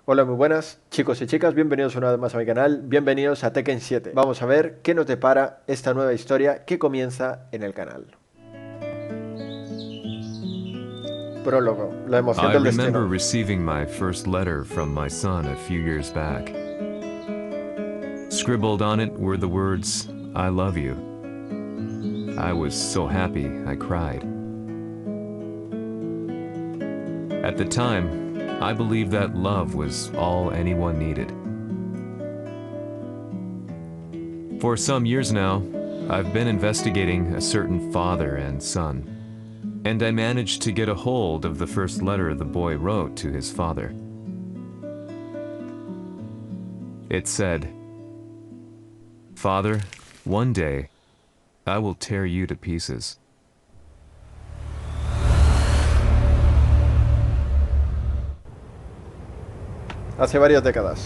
Hola, muy buenas chicos y chicas, bienvenidos una vez más a mi canal, bienvenidos a Tekken 7. Vamos a ver qué nos depara esta nueva historia que comienza en el canal. Prólogo, la emoción I del remember destino. receiving my first letter from my son a few years back. Scribbled on it were the words, "I love you." I was so happy I cried. At the time, I believed that love was all anyone needed. For some years now, I've been investigating a certain father and son, and I managed to get a hold of the first letter the boy wrote to his father. It said, "Father, one day, I will tear you to pieces." Hace varias décadas.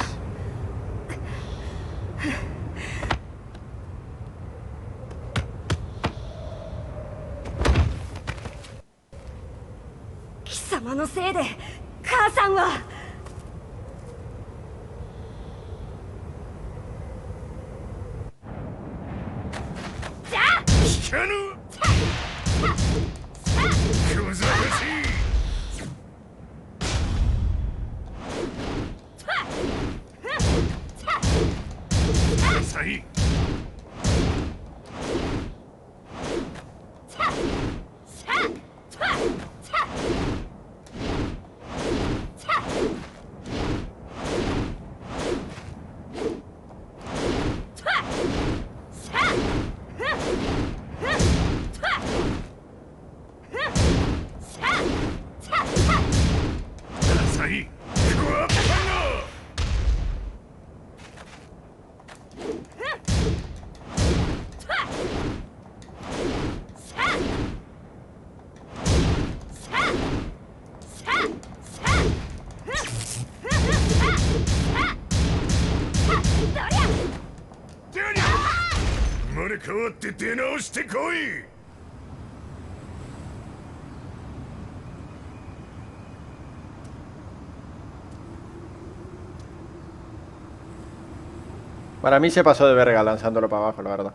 Para mí se pasó de verga lanzándolo para abajo, la verdad.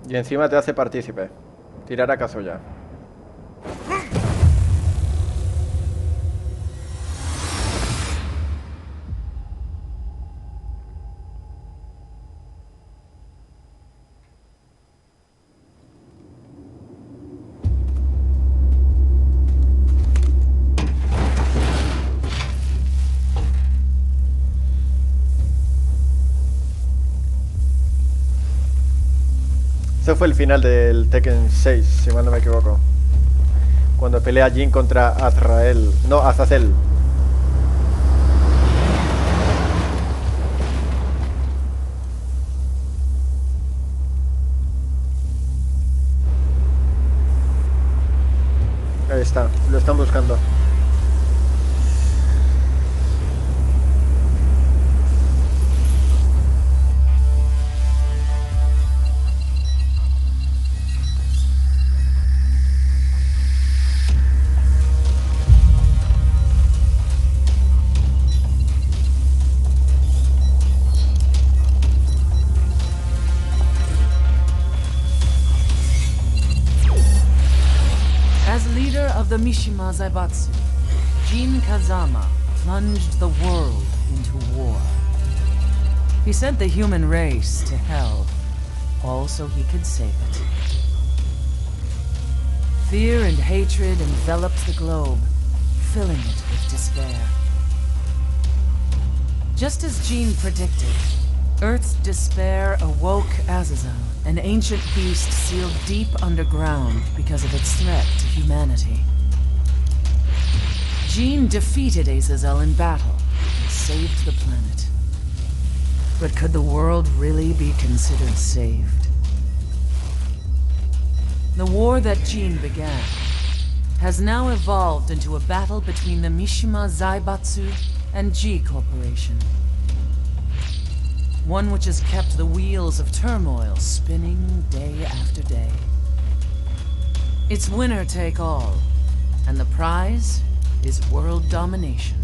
Y encima te hace partícipe. Tirar a Kazuya. Ese fue el final del Tekken 6, si mal no me equivoco. Cuando pelea Jin contra Azrael. No, Azazel. Ahí está, lo están buscando. The MISHIMA Zaibatsu, Jin Kazama plunged the world into war. He sent the human race to hell, all so he could save it. Fear and hatred enveloped the globe, filling it with despair. Just as Jin predicted, Earth's despair awoke Azazel, an ancient beast sealed deep underground because of its threat to humanity. Jin defeated Azazel in battle and saved the planet. But could the world really be considered saved? The war that Jin began has now evolved into a battle between the MISHIMA Zaibatsu and G Corporation. One which has kept the wheels of turmoil spinning day after day. It's winner take all, and the prize is world domination.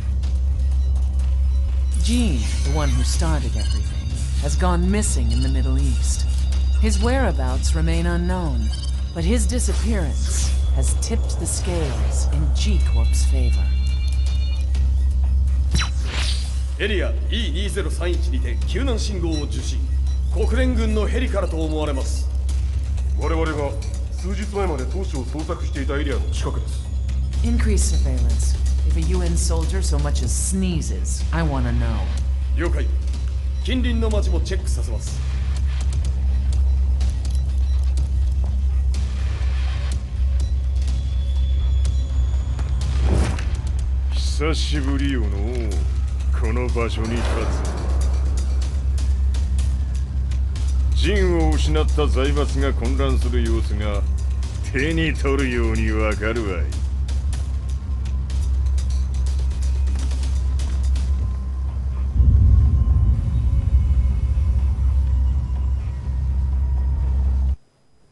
Gene, the one who started everything, has gone missing in the Middle East. His whereabouts remain unknown, but his disappearance has tipped the scales in G-Corp's favor. エリア E2031 にて救難信号を受信。国連軍のヘリからと思われます。我々が数日前まで当初を捜索していたエリアの近くです。 Increase surveillance. If a UN soldier so much as sneezes, I want to know. 了解。近隣の町もチェックさせます。久しぶりよのこの場所に立つ。陣を失った財閥が混乱する様子が手に取るようにわかるわい。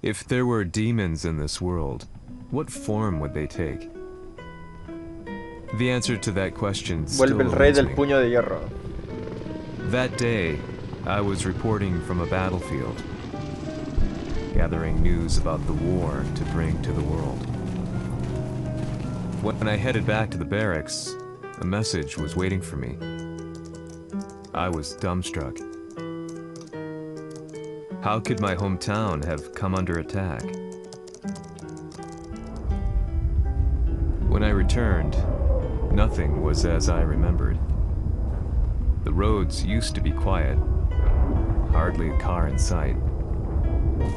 If there were demons in this world, what form would they take? The answer to that question still Vuelve el rey eludes del me. puño de hierro. That day, I was reporting from a battlefield, gathering news about the war to bring to the world. When I headed back to the barracks, a message was waiting for me. I was dumbstruck. How could my hometown have come under attack? When I returned, nothing was as I remembered. The roads used to be quiet, hardly a car in sight.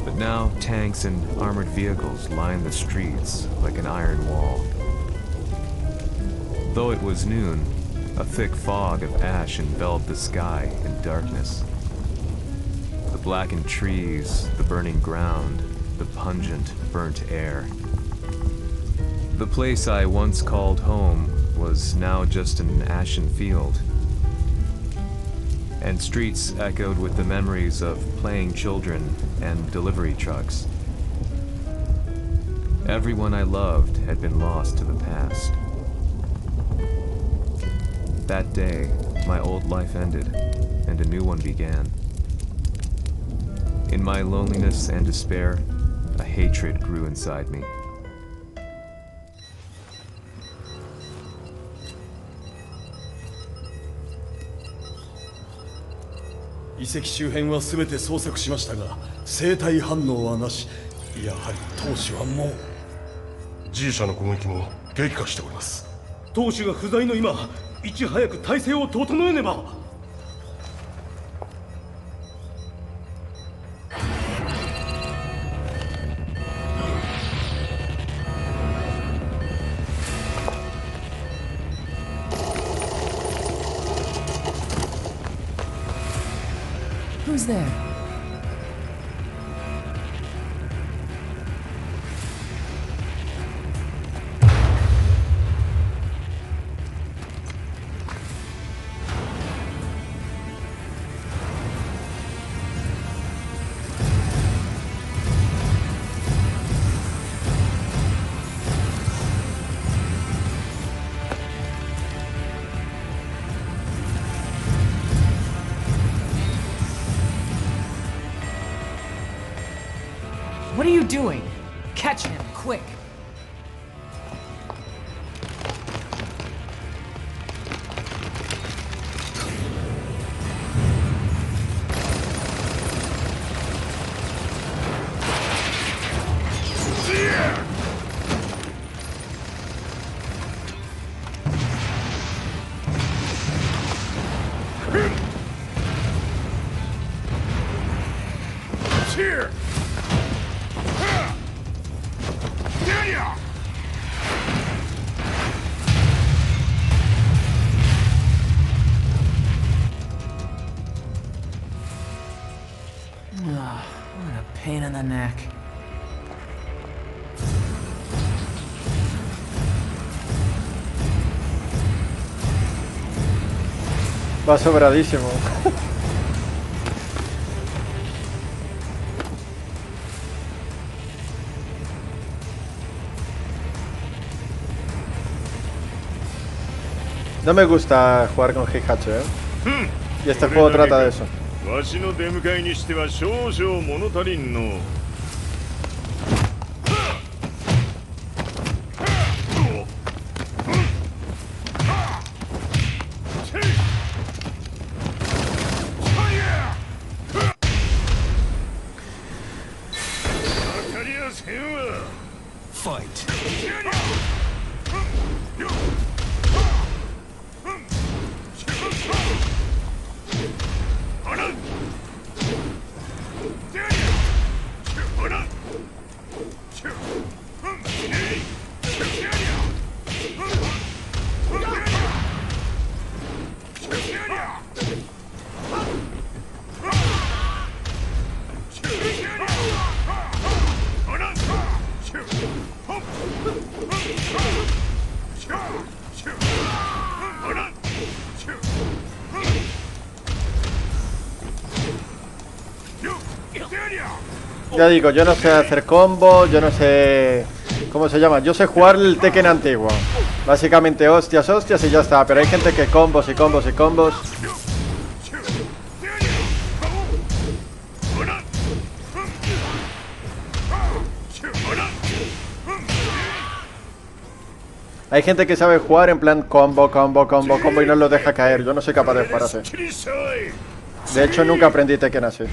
But now tanks and armored vehicles line the streets like an iron wall. Though it was noon, a thick fog of ash enveloped the sky in darkness. The blackened trees, the burning ground, the pungent, burnt air. The place I once called home was now just an ashen field. And streets echoed with the memories of playing children and delivery trucks. Everyone I loved had been lost to the past. That day, my old life ended, and a new one began. In my loneliness and despair, a hatred grew inside me. 遺跡周辺は全て捜索しましたが、生体反応はなし。やはり当主はもう。G 社の攻撃も激化しております。当主が不在の今、いち早く体制を整えねば。Who's there? What are you doing? Catch him, quick! Here! What a pain in the neck. Va sobradísimo. No me gusta jugar con XxAZHEXX, y este juego trata de eso. Fight. Ya digo, yo no sé hacer combos, yo no sé... ¿Cómo se llama? Yo sé jugar el Tekken antiguo. Básicamente hostias, hostias y ya está. Pero hay gente que combos y combos y combos. Hay gente que sabe jugar en plan combo, combo, combo, combo y no lo deja caer. Yo no soy capaz de jugar así. De hecho, nunca aprendí Tekken así.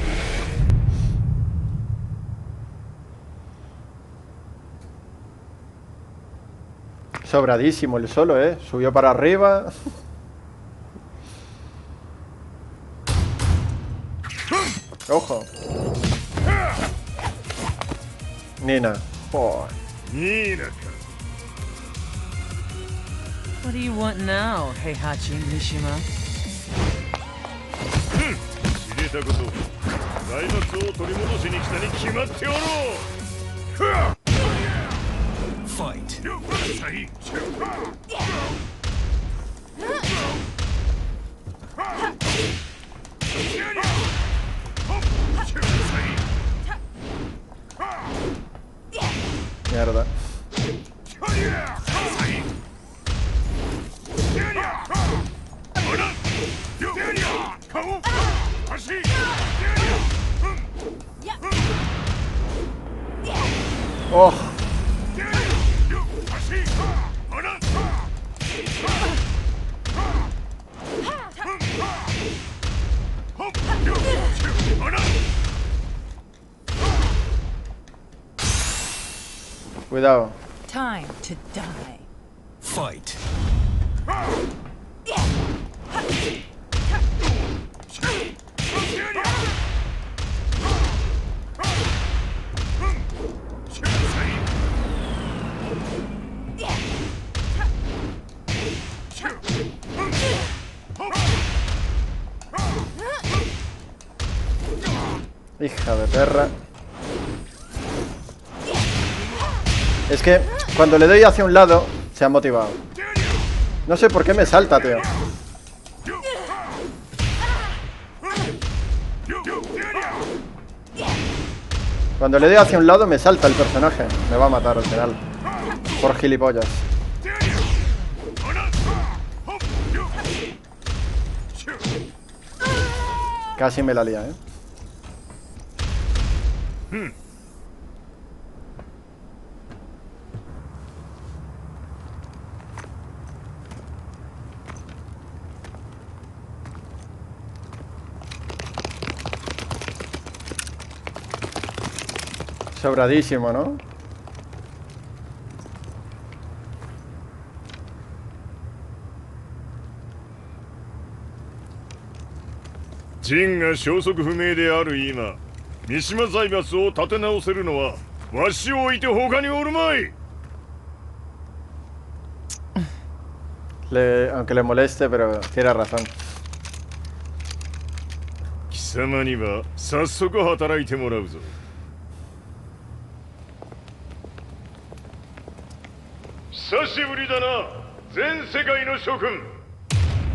Sobradísimo el solo, subió para arriba. Ojo. Nina. Oh. What do you want now, Heihachi Mishima? Fight. Mierda. Oh. Cuidado. Time to die. Fight. Hija de perra. Es que cuando le doy hacia un lado se ha motivado. No sé por qué me salta, tío. Cuando le doy hacia un lado me salta el personaje. Me va a matar al final. Por gilipollas. Casi me la lía, Sobradísimo, ¿no?ジンが消息不明である今、三島財閥を立て直せるのはわしを置いて他におるまい。Aunque le moleste, pero tiene razón. 貴様には早速働いてもらうぞ。久しぶりだな、全世界の諸君。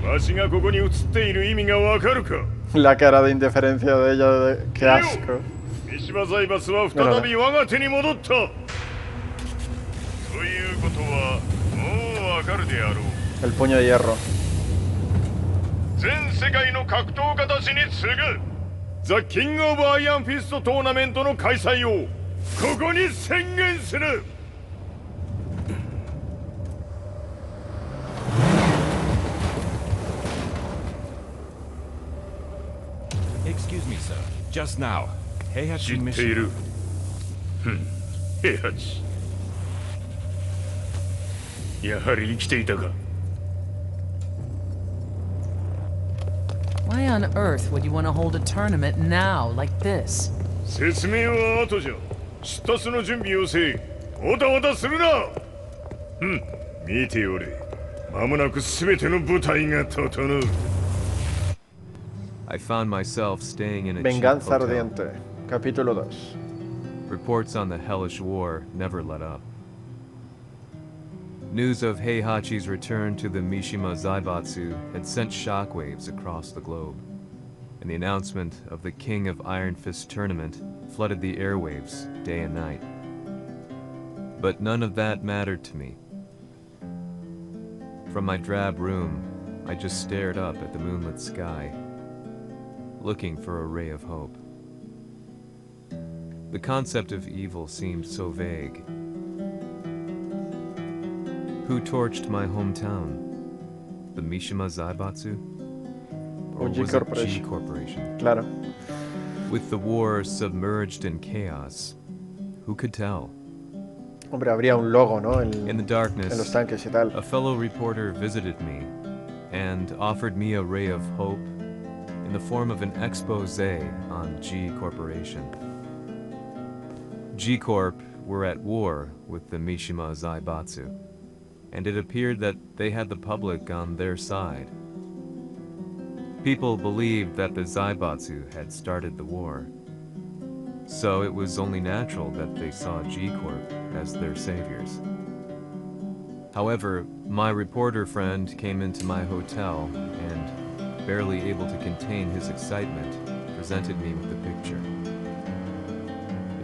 わしがここに映っている意味がわかるか。 La cara de indiferencia de ella, qué asco. 三島財閥は再び我が手に戻った。ということはもうわかるであろう。 El puño de hierro. 全世界の格闘家たちに次ぐザ・キング・オブ・アイアンフィストトーナメントの開催をここに宣言する。Excuse me, sir. Just now, Heihachi 知ってい Mishima. る。平八。やはり生きていたか。Why on earth would you want to hold a tournament now, like this? 説明は後じゃ。出立の準備をせい。おたおたするな。見ておれ。間もなく全ての部隊が整う。I found myself staying in a cheap Venganza hotel. Ardiente, capítulo 2. Reports on the hellish war never let up. News of Heihachi's return to the Mishima Zaibatsu had sent shockwaves across the globe, and the announcement of the King of Iron Fist tournament flooded the airwaves day and night. But none of that mattered to me. From my drab room, I just stared up at the moonlit sky, looking for a ray of hope. The concept of evil seemed so vague. Who torched my hometown? The Mishima Zaibatsu? Or G was it G Corporation. Corporation? Claro. With the war submerged in chaos, who could tell? Hombre, habría un logo, ¿no? In the En los darkness, tanques y tal. a fellow reporter visited me and offered me a ray of hope in the form of an expose on G Corporation. G Corp were at war with the Mishima Zaibatsu, and it appeared that they had the public on their side. People believed that the Zaibatsu had started the war, so it was only natural that they saw G Corp as their saviors. However, my reporter friend came into my hotel and, barely able to contain his excitement, presented me with the picture.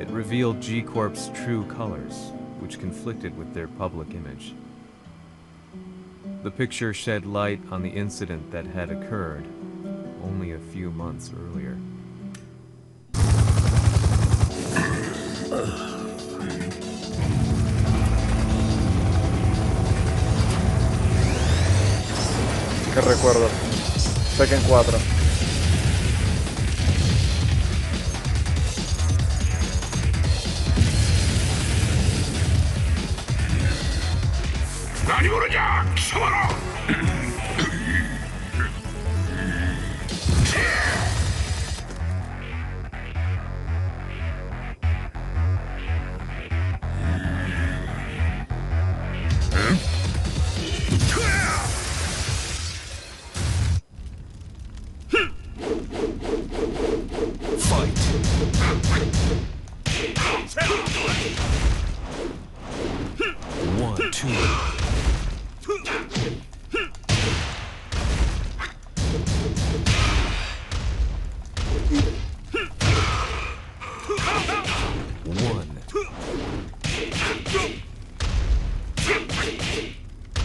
It revealed G Corp's true colors, which conflicted with their public image. The picture shed light on the incident that had occurred only a few months earlier. Que recuerdo. Tekken 4.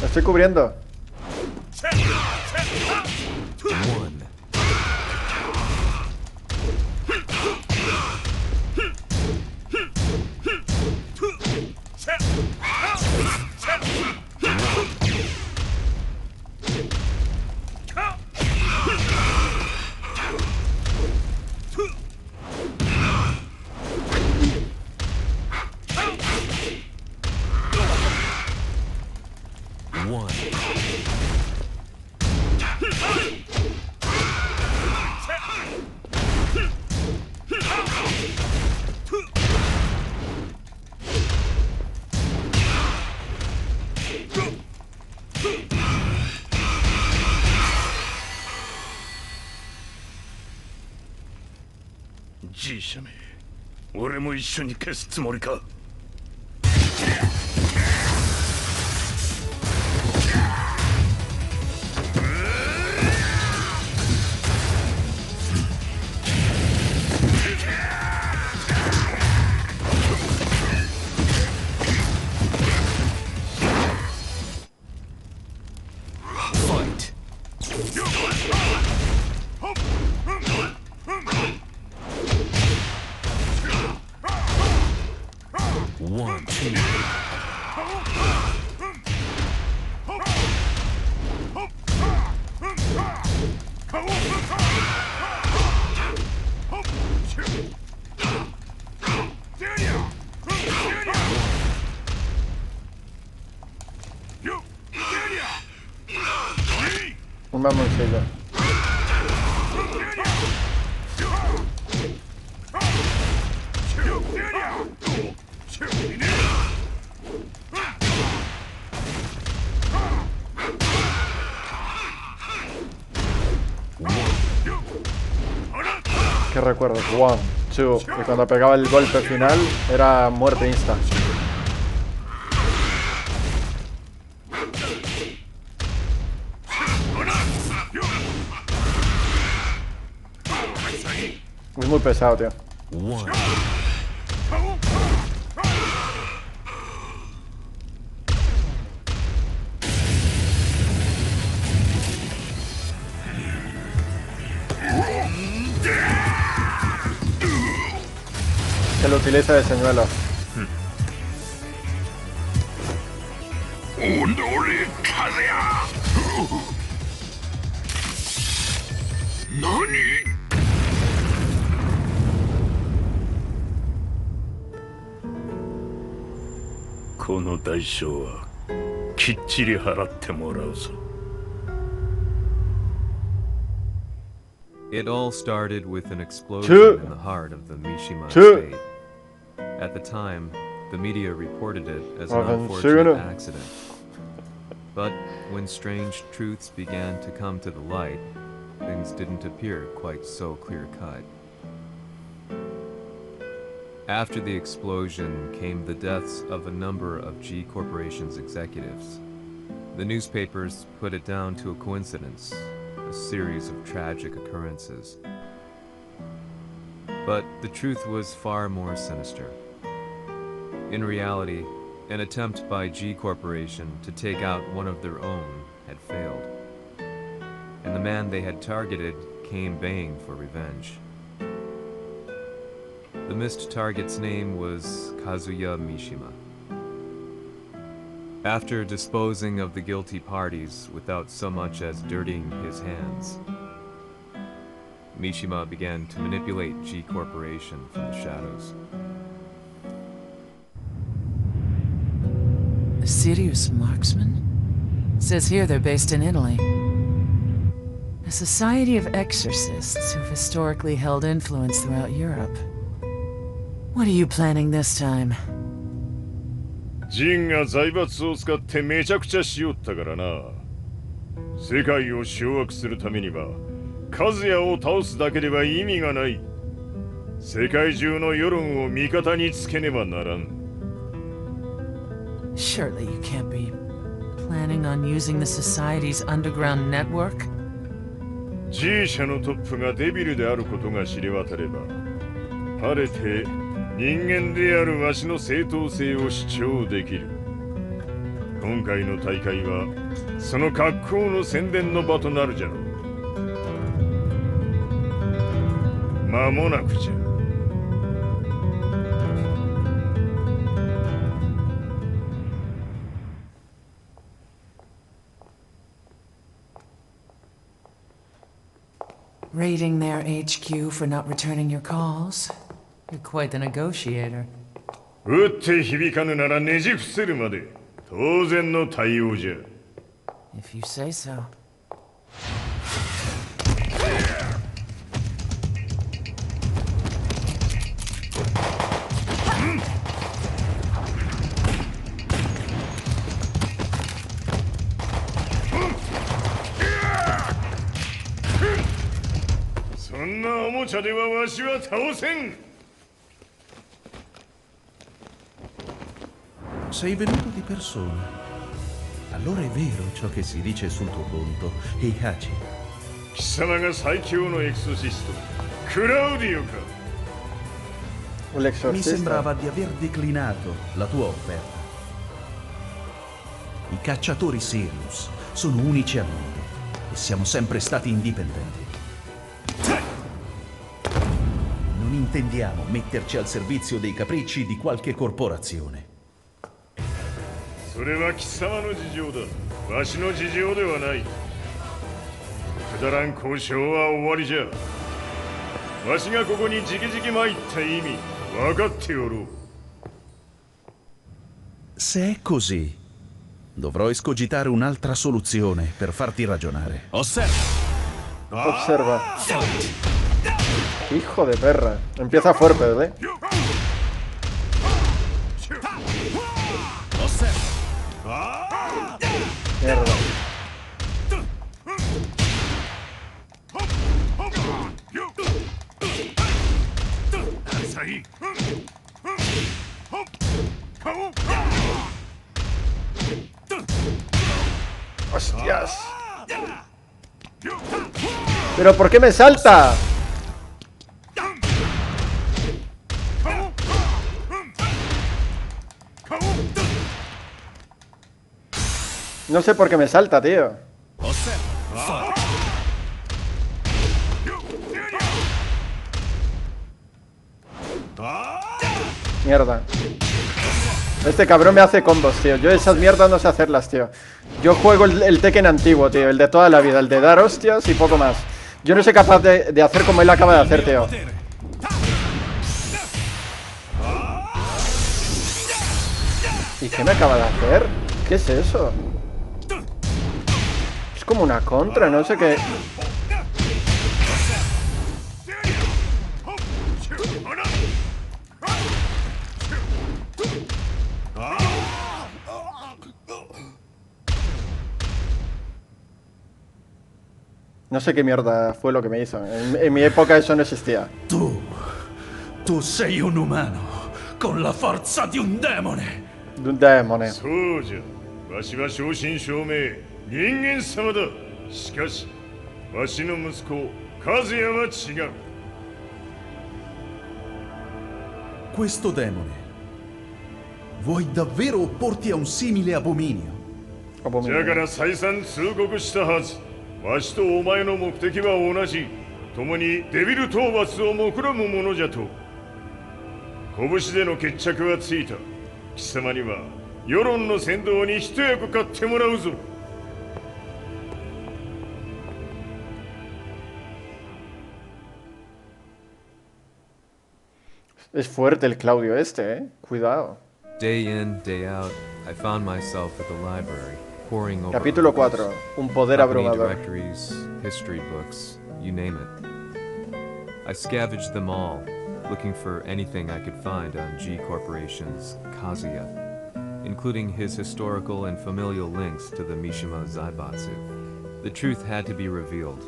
Lo estoy cubriendo. G 社名、俺も一緒に消すつもりか。Fight! 1, 2. Un mamoncillo. ¿Qué recuerdo? 1, 2. Y cuando pegaba el golpe final era muerte insta. Es muy pesado, tío. 1. Se lo utiliza de señuelo. It all started with an explosion in the heart of the MISHIMA estate. At the time, the media reported it as an unfortunate accident. But when strange truths began to come to the light, things didn't appear quite so clear-cut. After the explosion came the deaths of a number of G Corporation's executives. The newspapers put it down to a coincidence, a series of tragic occurrences. But the truth was far more sinister. In reality, an attempt by G Corporation to take out one of their own had failed, and the man they had targeted came baying for revenge. The missed target's name was Kazuya Mishima. After disposing of the guilty parties without so much as dirtying his hands, Mishima began to manipulate G Corporation from the shadows. A serious marksman? Says here they're based in Italy. A society of exorcists who've historically held influence throughout Europe. What are you planning this time? ジンが財閥を使ってめちゃくちゃしよったからな。世界を掌握するためにはカズヤを倒すだけでは意味がない。世界中の世論を味方につけねばならん。 Surely you can't be planning on using the society's underground network? G 社のトップがデビルであることが知れ渡れば、晴れて人間であるわしの正当性を主張できる。今回の大会はその格好の宣伝の場となるじゃろう。間もなくじゃ。 Raiding their HQ for not returning your calls? You're quite the negotiator. 撃って響かぬならねじ伏せるまで当然の対応じゃ。If you say so. Sei venuto di persona. Allora è vero ciò che si dice sul tuo conto, Heihachi. 貴様が最強のエクソシスト、クラウディオか。 Mi sembrava di aver declinato la tua offerta. I cacciatori Sirius sono unici al mondo e siamo sempre stati indipendenti. Non intendiamo metterci al servizio dei capricci di qualche corporazione. それは貴様の事情だ。わしの事情ではない。くだらん交渉は終わりじゃ。わしがここに直々参った意味分かっておろう。 Se è così, dovrò escogitare un'altra soluzione per farti ragionare. Observa. Hijo de perra. Empieza fuerte, ¿eh? Mierda. ¡Hostias! ¿Pero por qué me salta? No sé por qué me salta, tío. Mierda. Este cabrón me hace combos, tío. Yo esas mierdas no sé hacerlas, tío. Yo juego el Tekken antiguo, tío. El de toda la vida. El de dar hostias y poco más. Yo no soy capaz de hacer como él acaba de hacer, tío. ¿Y qué me acaba de hacer? ¿Qué es eso? Es como una contra, no sé qué. No sé qué mierda fue lo que me hizo. En mi época eso no existía. Tu sei un umano con la forza di un demone. De un demone. そうじゃ。わしは正真正銘人間様だ。しかしわしの息子和也は違う。 Questo demone. Vuoi davvero opporti a un simile abominio? だから再三通告したはず。わしとお前の目的は同じ。共にデビル討伐を目論むものじゃと。拳での決着はついた。貴様には世論の先導に一役買ってもらうぞ。 Es fuerte el Claudio este, Cuidado. Day in, day out, I found myself at the library, poring over Capítulo 4. Un poder company abrumador. directories, history books, you name it. I scavenged them all, looking for anything I could find on G Corporation's Kazuya, including his historical and familial links to the Mishima Zaibatsu. The truth had to be revealed,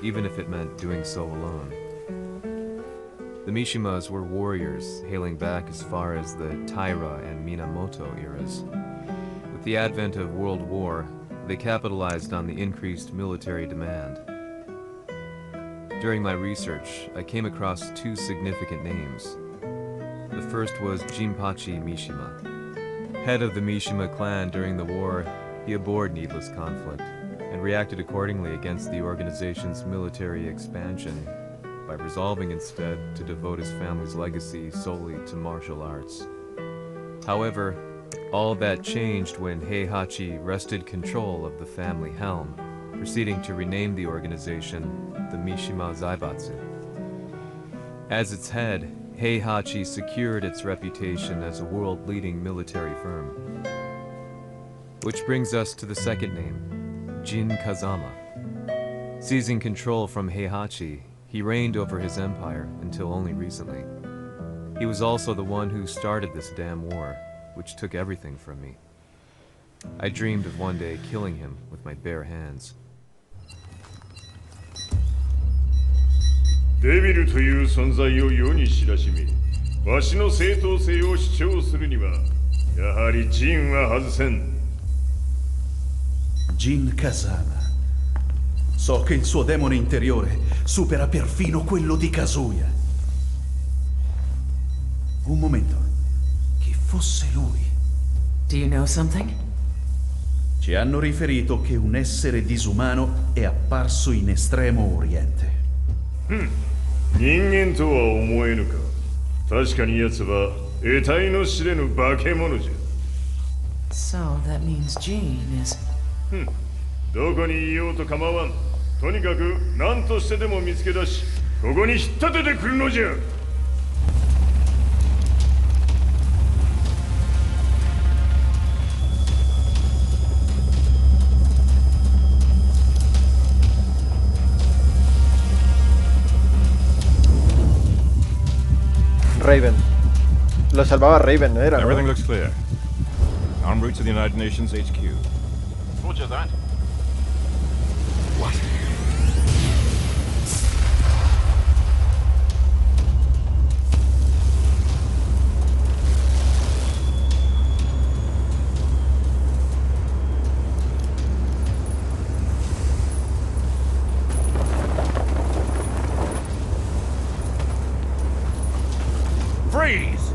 even if it meant doing so alone. The Mishimas were warriors hailing back as far as the Taira and Minamoto eras. With the advent of World War, they capitalized on the increased military demand. During my research, I came across two significant names. The first was Jinpachi Mishima. Head of the Mishima clan during the war, he abhorred needless conflict and reacted accordingly against the organization's military expansion by resolving instead to devote his family's legacy solely to martial arts. However, all that changed when Heihachi wrested control of the family helm, proceeding to rename the organization the Mishima Zaibatsu. As its head, Heihachi secured its reputation as a world-leading military firm. Which brings us to the second name, Jin Kazama. Seizing control from Heihachi, he reigned over his empire until only recently. He was also the one who started this damn war, which took everything from me. I dreamed of one day killing him with my bare hands. デビルという存在を世に知らしめ、わしの正当性を主張するには、やはりジンは外せん。Jin Kazama. So che il suo demone interiore supera perfino quello di Kazuya. Un momento. Chi fosse lui? Do you know something? Ci hanno riferito che un essere disumano è apparso in Estremo Oriente. 人間とは思えぬか。確かに奴は得体の知れぬ化け物じゃ。 So that means Jean is... どこにいようと構わん。とにかく何としてでも見つけ出し、ここに引っ立ててくるのじゃ。Raven. Lo salvaba Raven, ¿no era? Everything ¿no? looks clear. En route to the United Nations HQ. Roger that. What? Freeze!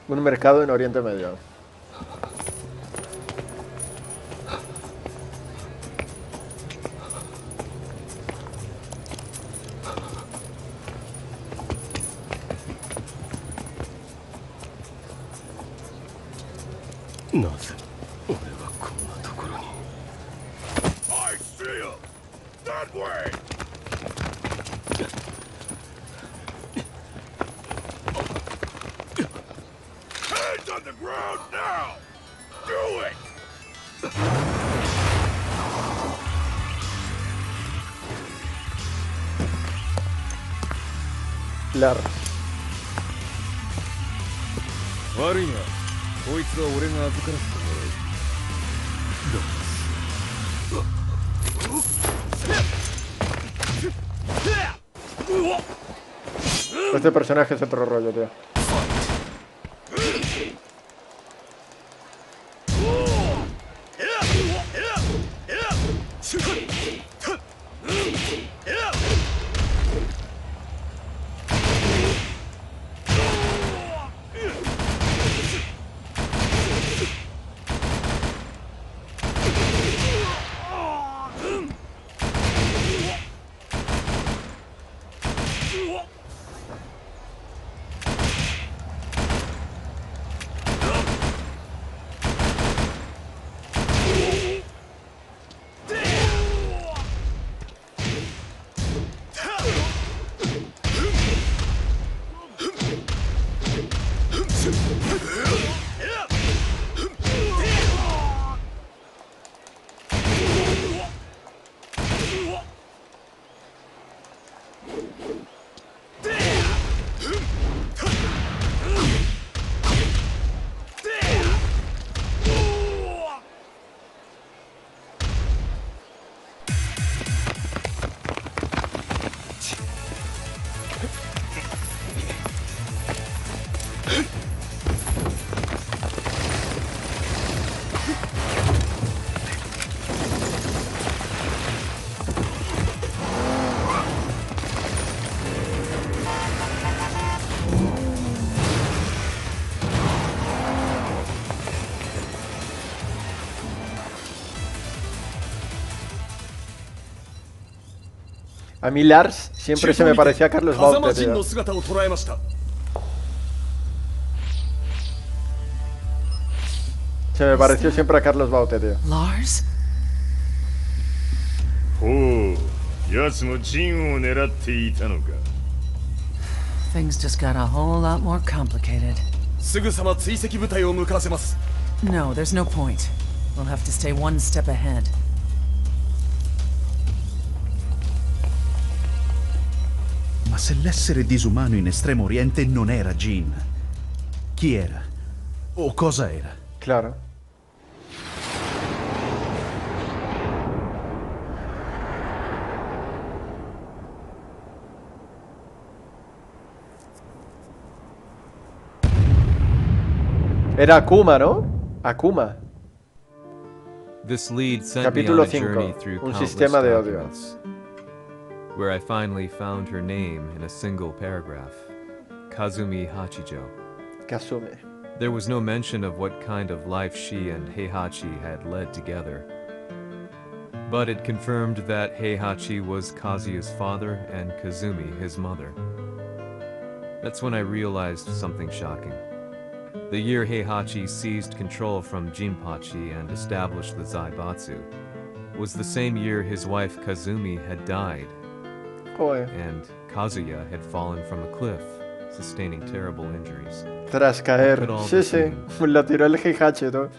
Un mercado en Oriente Medio. I see him! That way! Hands on the ground now! Do it! LEER. 悪いな。こいつは俺が預からせてもらう。 Este personaje es otro rollo, tío. A mí Lars siempre se me parecía a Carlos Baute, tío. Se me pareció siempre a Carlos Baute, tío. Lars? ほう、奴もジンを狙っていたのか。 Things just got a whole lot more complicated. すぐさま追跡部隊を向かわせます。 No, there's no point. We'll have to stay one step ahead. Ma se l'essere disumano in Estremo Oriente non era Jean, chi era? O cosa era? Claro. Era Akuma, ¿no? Akuma. This lead sent me on Capítulo a journey 5. through Un countless sistema de odio. documents, where I finally found her name in a single paragraph, Kazumi Hachijo. Kazumi. There was no mention of what kind of life she and Heihachi had led together, but it confirmed that Heihachi was Kazuya's father and Kazumi his mother. That's when I realized something shocking. The year Heihachi seized control from Jinpachi and established the Zaibatsu was the same year his wife Kazumi had died, Joder. and Kazuya had fallen from a cliff, sustaining terrible injuries. Tras caer. Look at all Sí, this sí. means. Lo tiró el Heihachi, ¿no?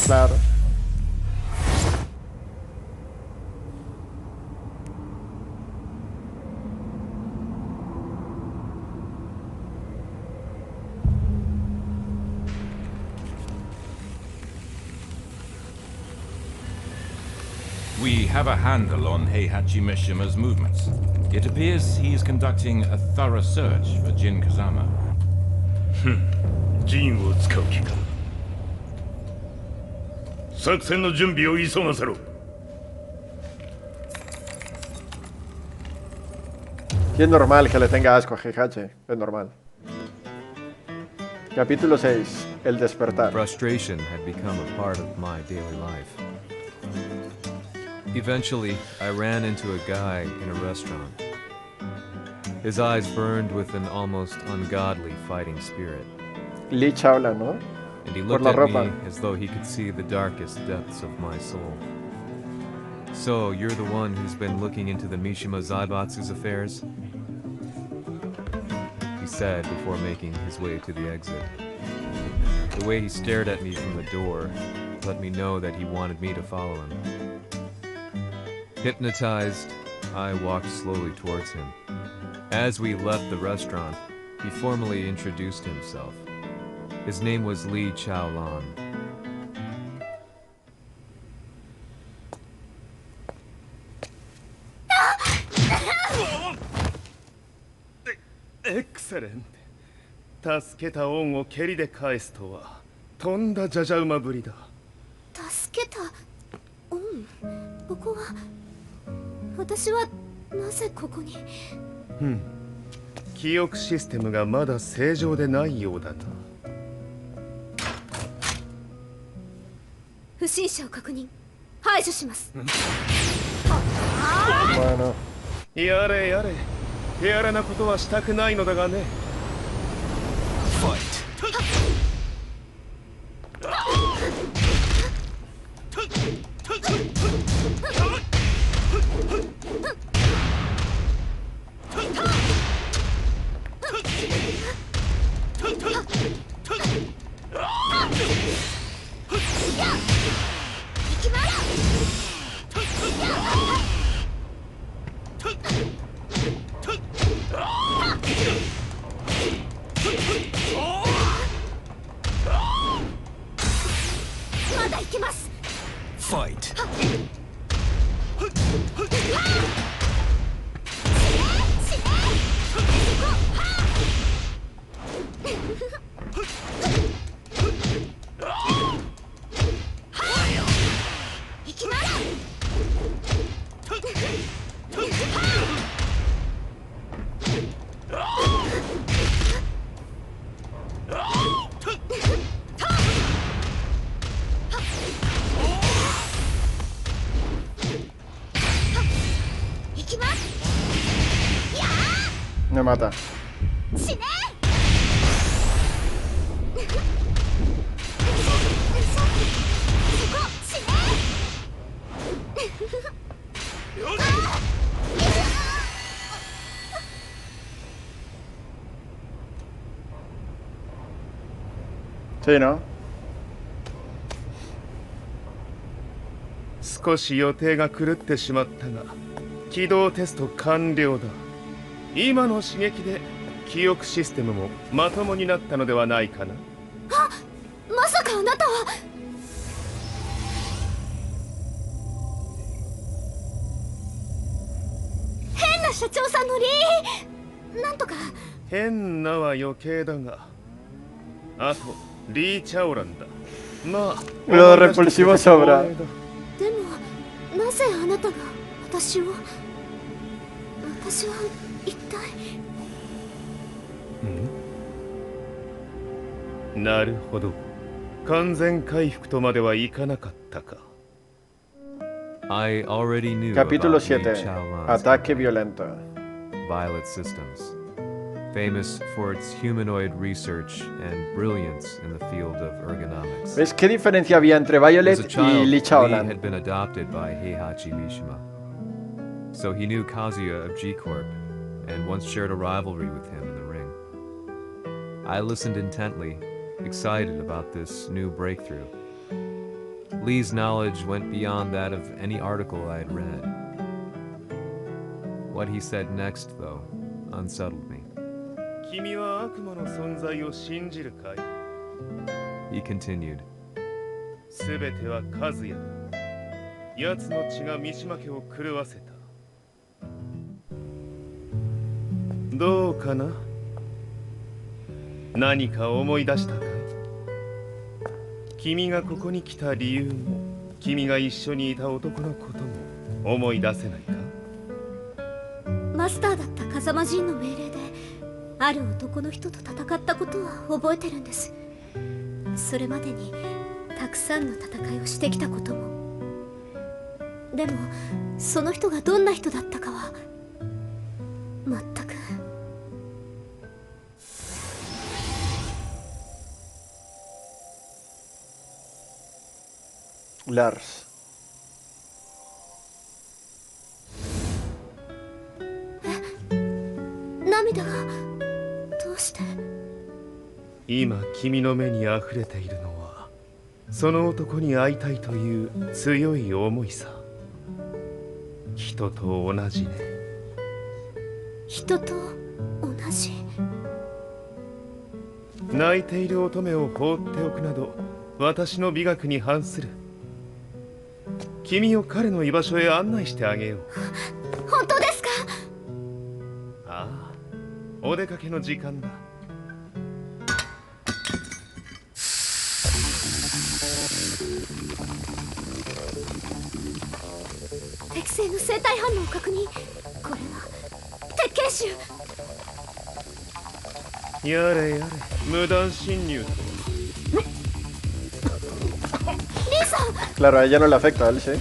Claro. We have a handle on Heihachi Mishima's movements. It appears he is conducting a thorough search for Jin Kazama. ジンを使う気か。作戦の準備を急がせろ。Y es normal que le tenga asco a Heihachi. Es normal. Capítulo 6. El despertar. Frustration had become a part of my daily life. Eventually, I ran into a guy in a restaurant. His eyes burned with an almost ungodly fighting spirit, Lee habla, ¿no? and he Por looked la at ropa. me as though he could see the darkest depths of my soul. So, you're the one who's been looking into the Mishima Zaibatsu's affairs? He said before making his way to the exit. The way he stared at me from the door let me know that he wanted me to follow him. Hypnotized, I walked slowly towards him. As we left the restaurant, he formally introduced himself. His name was Lee Chaolan. Excellent. 助けた恩を蹴りで返すとはとんだじゃじゃ馬ぶりだ。助けた恩、ここは私はなぜここに。記憶システムがまだ正常でないようだな。不審者を確認、排除します。Bueno. やれやれ、手荒なことはしたくないのだがね。まだ行きます。Fight. 行きます。 Me mata. 死ね。Sí, ¿no? 少し予定が狂ってしまったが、起動テスト完了だ。今の刺激で記憶システムもまともになったのではないかな。あ、まさかあなたは。変な社長さんのリー。なんとか。変なは余計だが、あとリーチャオランだ。まあ Lo repulsivo sobra. でもなぜあなたが私は一体。なるほど。完全回復とまではいかなかったか。I already knew Capítulo about Lee 7. Chaolan's Ataque company, violento. Violet Systems, famous for its humanoid research and brilliance in the field of ergonomics. ¿Ves qué diferencia había entre As a Violet y child, Lee Lee Chaolan? had been adopted by Heihachi Mishima, so he knew Kazuya of G-Corp and once shared a rivalry with him in the ring. I listened intently, excited about this new breakthrough. Lee's knowledge went beyond that of any article I had read. What he said next, though, unsettled me. 君は悪魔の存在を信じるかい? He continued. すべてはカズヤ。奴の血が三島家を狂わせた。どうかな? 何か思い出したかい? 君がここに来た理由も、君が一緒にいた男のことも思い出せないか? マスターだった風間陣の命令である男の人と戦ったことは覚えてるんです。それまでにたくさんの戦いをしてきたことも。でもその人がどんな人だったかは全く。Lars. 涙がどうして？今君の目に溢れているのはその男に会いたいという強い思いさ。人と同じね。人と同じ。泣いている乙女を放っておくなど私の美学に反する。君を彼の居場所へ案内してあげよう。本当ですか？ああ、お出かけの時間だ。適正の生体反応を確認。これは鉄拳臭。やれやれ、無断侵入だ。Claro, a ella no le afecta, a él sí.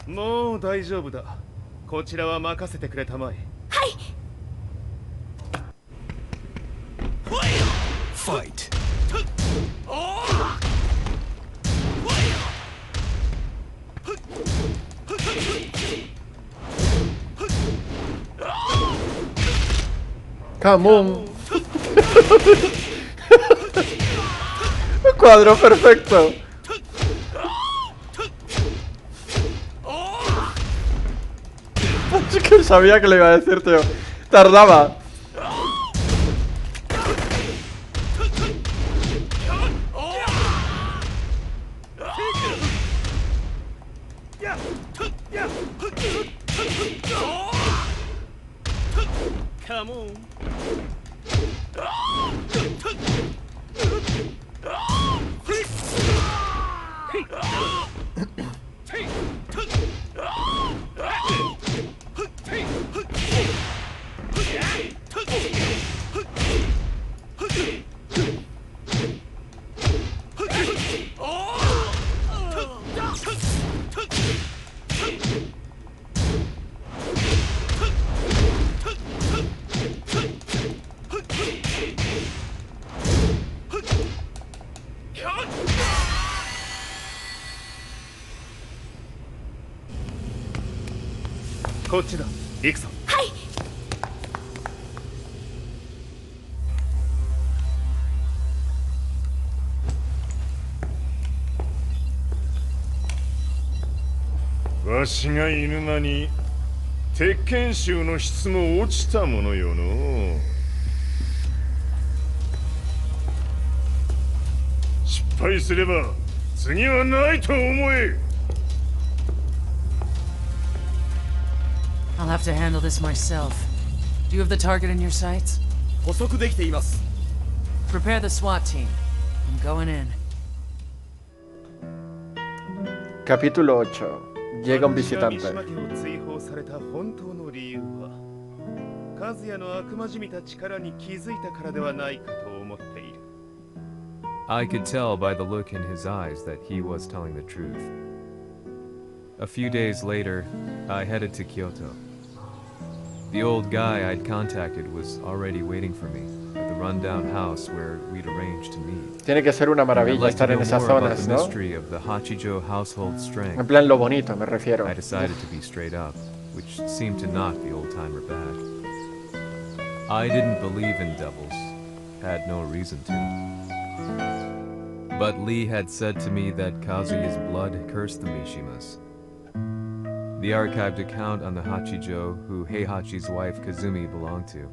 もう大丈夫だ。こちらは任せてくれたまえ。はい。Fight. Come on. Cuadro perfecto. Que sabía que lo iba a decir, tío. Tardaba. Come on.こっちだ。行くぞ。はい。わしが犬間に鉄拳衆の質も落ちたものよの。失敗すれば次はないと思え。I'll have to handle this myself. Do you have the target in your sights? 捕捉できています。 Prepare the SWAT team. I'm going in. Capítulo 8. Llega un visitante. 三島家を追放された本当の理由は、和也の悪魔じみた力に気づいたからではないかと思っている。I could tell by the look in his eyes that he was telling the truth. A few days later, I headed to Kyoto. The old guy I'd contacted was already waiting for me at the rundown house where we'd arranged to meet. Tiene que ser una maravilla estar en esas zonas, ¿no? En plan lo bonito, me refiero. I decided to be straight up, which seemed to knock the old-timer back. I didn't believe in devils, had no reason to. But Lee had said to me that Kazuya's blood cursed the Mishimas. The archived account on the Hachijo who Heihachi's wife Kazumi belonged to.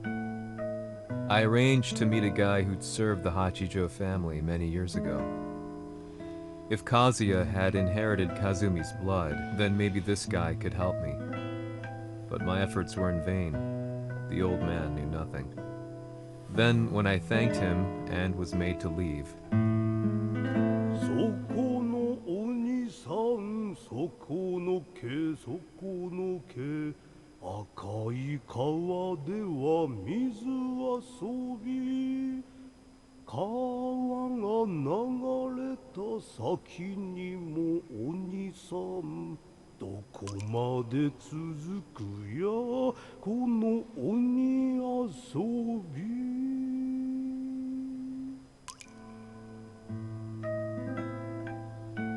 I arranged to meet a guy who'd served the Hachijo family many years ago. If Kazuya had inherited Kazumi's blood, then maybe this guy could help me. But my efforts were in vain. The old man knew nothing. Then, when I thanked him and was made to leave,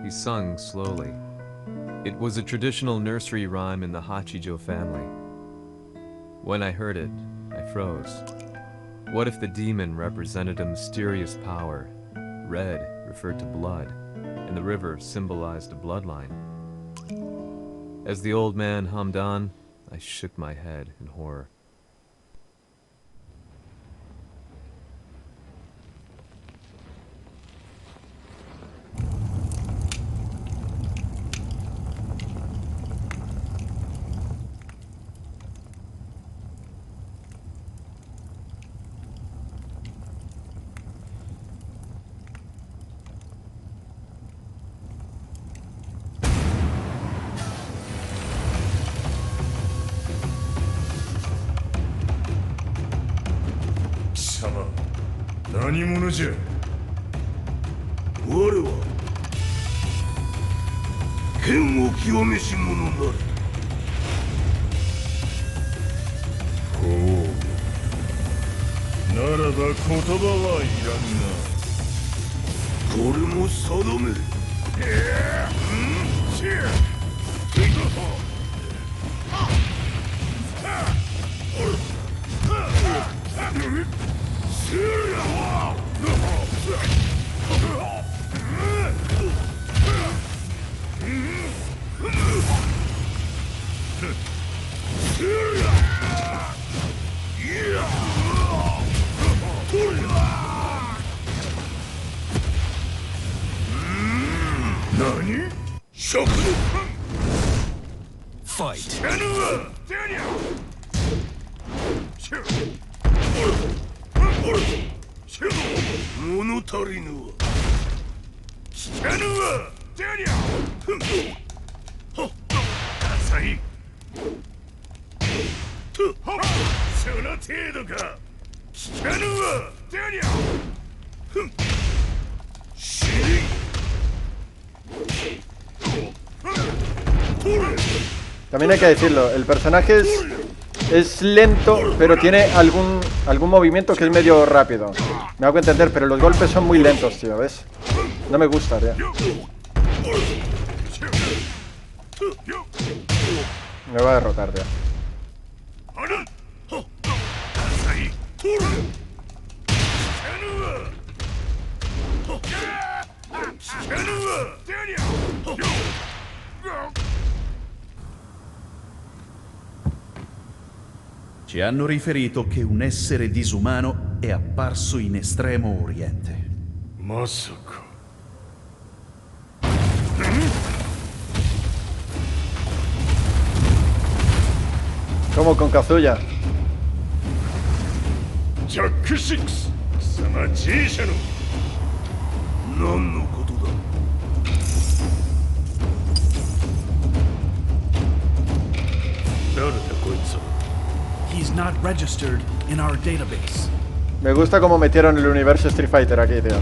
he sung slowly. It was a traditional nursery rhyme in the Hachijo family. When I heard it, I froze. What if the demon represented a mysterious power? Red referred to blood, and the river symbolized a bloodline. As the old man hummed on, I shook my head in horror. 剣を極めし者なれ。ほう。ならば言葉はいらんな。これも定め。何？食のFight. 物足りぬわ。浅い。その程度か。聞かぬわ。死ね。También hay que decirlo, el personaje es lento, pero tiene algún movimiento que es medio rápido. Me hago entender, pero los golpes son muy lentos, tío, ¿ves? No me gusta, tío. Me va a derrotar, tío. Ci hanno riferito che un essere disumano è apparso in Estremo Oriente. Masaka. Como con Kazuya. XxAZHELxX 貴様 G 社の何のことだ。誰だこいつは。He's not registered in our database. Me gusta cómo metieron el universo Street Fighter aquí, tío.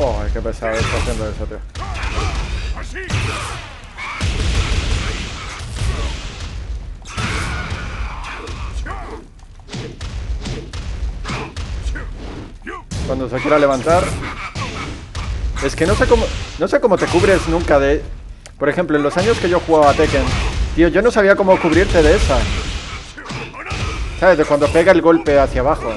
Oh, qué pesado está haciendo eso, tío. Cuando se quiera levantar. Es que no sé cómo te cubres nunca de... Por ejemplo, en los años que yo jugaba a Tekken, tío, yo no sabía cómo cubrirte de esa. ¿Sabes? De cuando pega el golpe hacia abajo.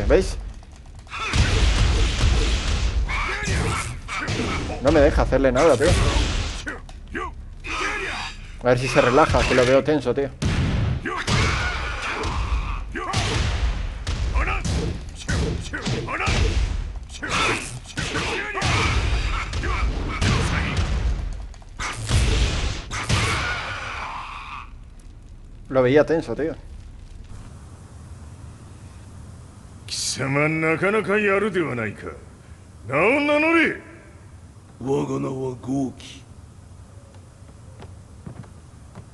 ¿Veis? No me deja hacerle nada, tío. A ver si se relaja, que lo veo tenso, tío. Lo veía tenso, tío. 貴様なかなかやるではないか。名を名乗れ。我が名は豪輝。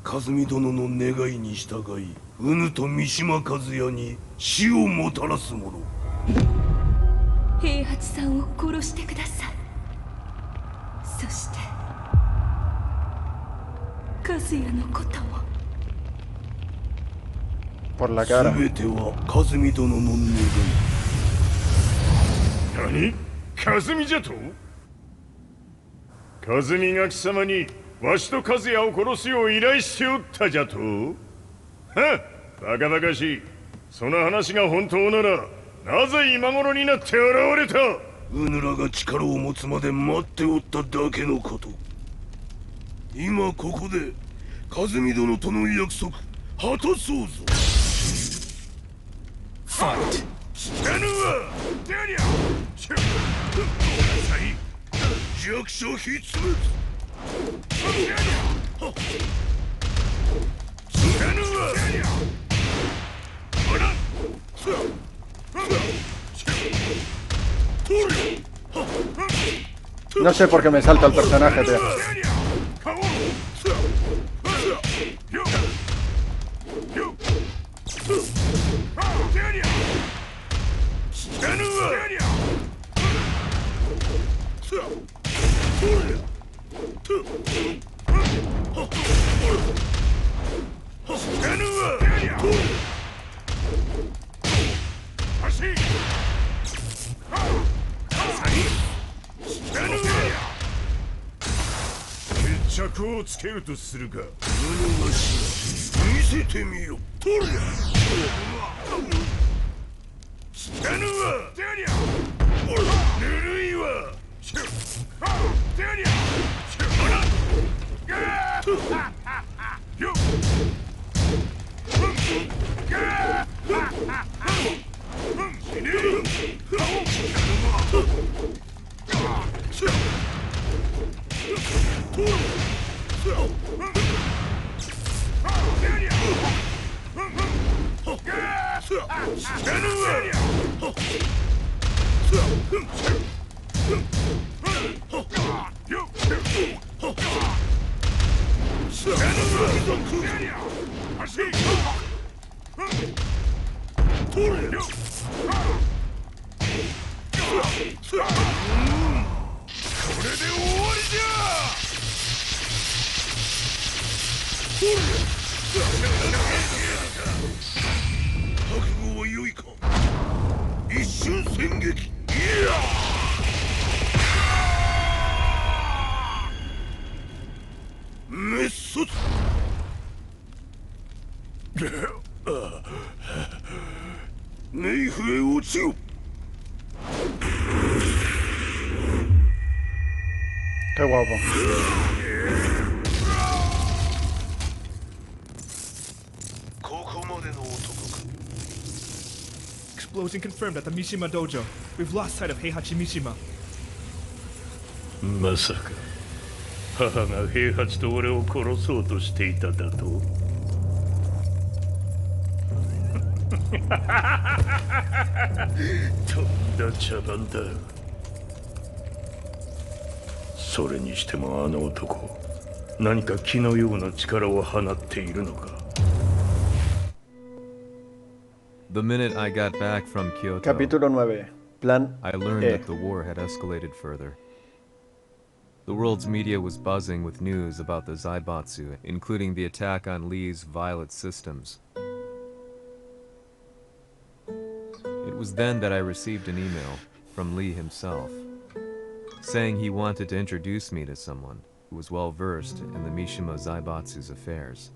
和美殿の願いに従い、うぬと三島和也に死をもたらす者。平八さんを殺してください。そして和也のことも。Por la cara. 全ては和美殿の願い。何？和美じゃと？和美が貴様にわしと和也を殺すよう依頼しておったじゃと？はっ、バカバカしい。その話が本当ならなぜ今頃になって現れた？うぬらが力を持つまで待っておっただけのこと。今ここで風見殿との約束果たそうぞ。ファイト。知らぬわ。デリア。弱者必滅。知らぬわ。No sé por qué me salta el personaje, tío.着をつけるとするか。見せてみよ。とりゃ。知らぬわ。デリア。ぬるいわ。デリア。よっ。死ね覚悟は良いか。一瞬戦撃。滅卒。冥府へ落ちよ。Qué guapo. Explosion confirmed at the Mishima dojo. We've lost sight of Heihachi Mishima. まさか母が平八と俺を殺そうとしていただと？とんだ茶番だ。それにしてもあの男、何か気のような力を放っているのか。The minute I got back from Kyoto, Capítulo 9. Plan I learned E. that the war had escalated further. The world's media was buzzing with news about the Zaibatsu, including the attack on Lee's Violet systems. It was then that I received an email from Lee himself, saying he wanted to introduce me to someone who was well versed in the Mishima Zaibatsu's affairs.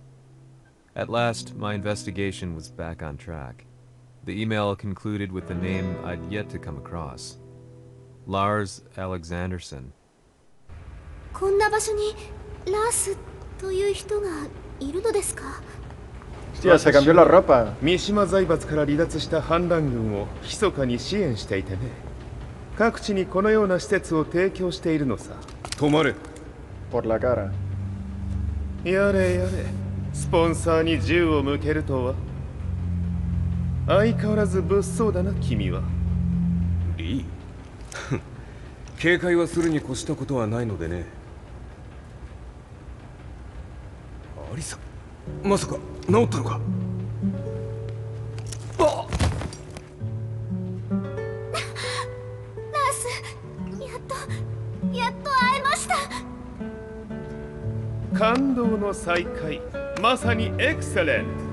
At last, my investigation was back on track. The email concluded with the name I'd yet to come across. Lars Alexanderson. こんな場所にラースという人がいるのですか？ Hostia, se cambió la ropa. 三島財閥から離脱した反乱軍を密かに支援していてね。各地にこのような施設を提供しているのさ。止まれ。Por la cara. やれやれ、スポンサーに銃を向けるとは。相変わらず物騒だな君は。リー警戒はするに越したことはないのでね。アリサ、まさか治ったのか？ラース、やっと会えました。感動の再会、まさにエクセレント。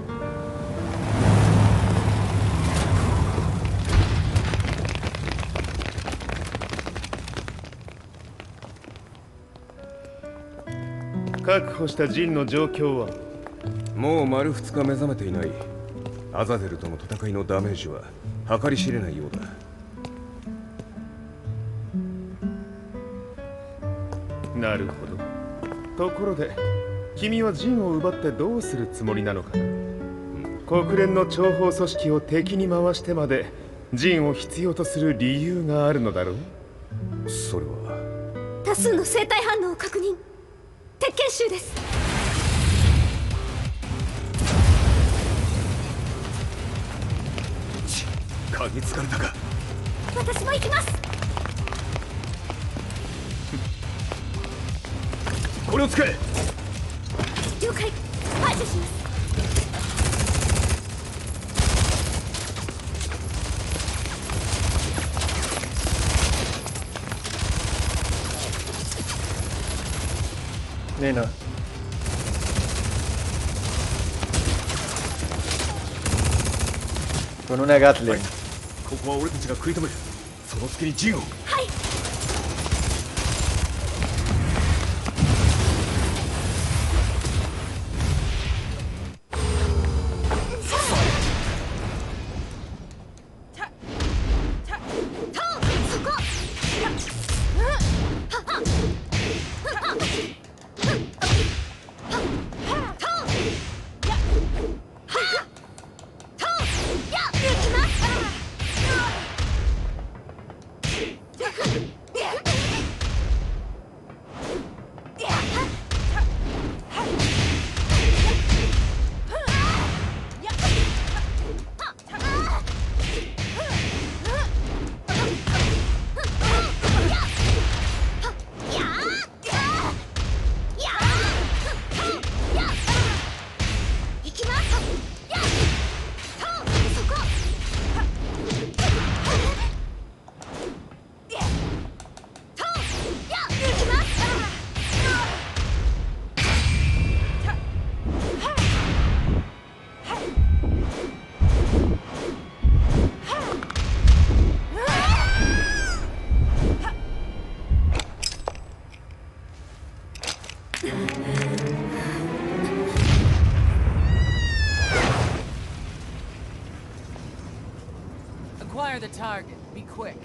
確保したジンの状況は？もう丸2日目覚めていない。アザゼルとの戦いのダメージは計り知れないようだ。なるほど。ところで君は陣を奪ってどうするつもりなのかな。国連の諜報組織を敵に回してまで陣を必要とする理由があるのだろう。それは多数の生体反応を確認。鉄拳衆です。嗅ぎつかれたか。私も行きます。これを使え。了解。排除します。ねえな。Con una Gatling。ここは俺たちが食い止める。その隙に陣を。はい。Acquire the target. Be quick.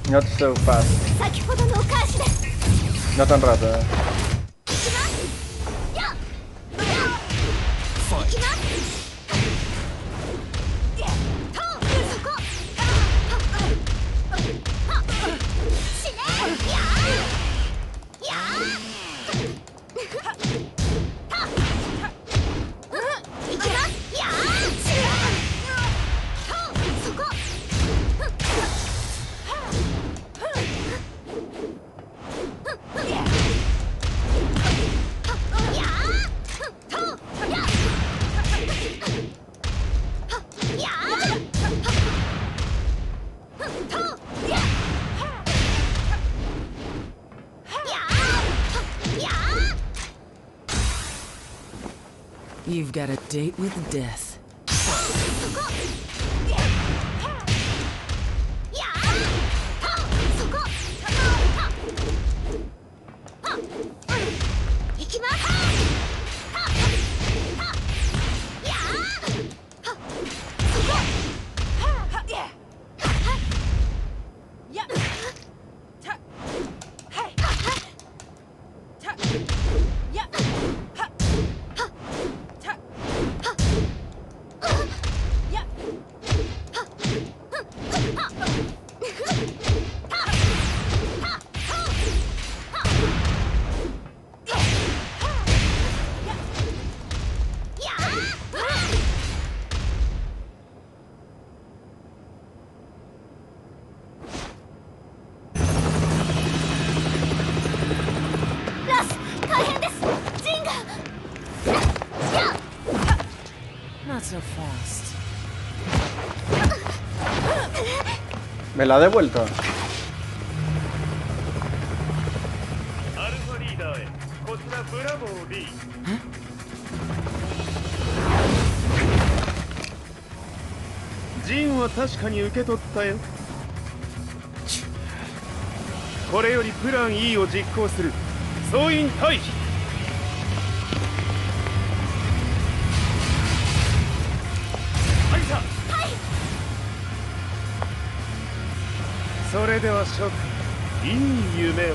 Not so fast. 先ほどのお返しです。 No tan rápido. You've got a date with death. Not so fast. Me la ha devuelto. は確かに受け取ったよ。これよりプラン E を実行する。総員退避。それでは諸君、いい夢を。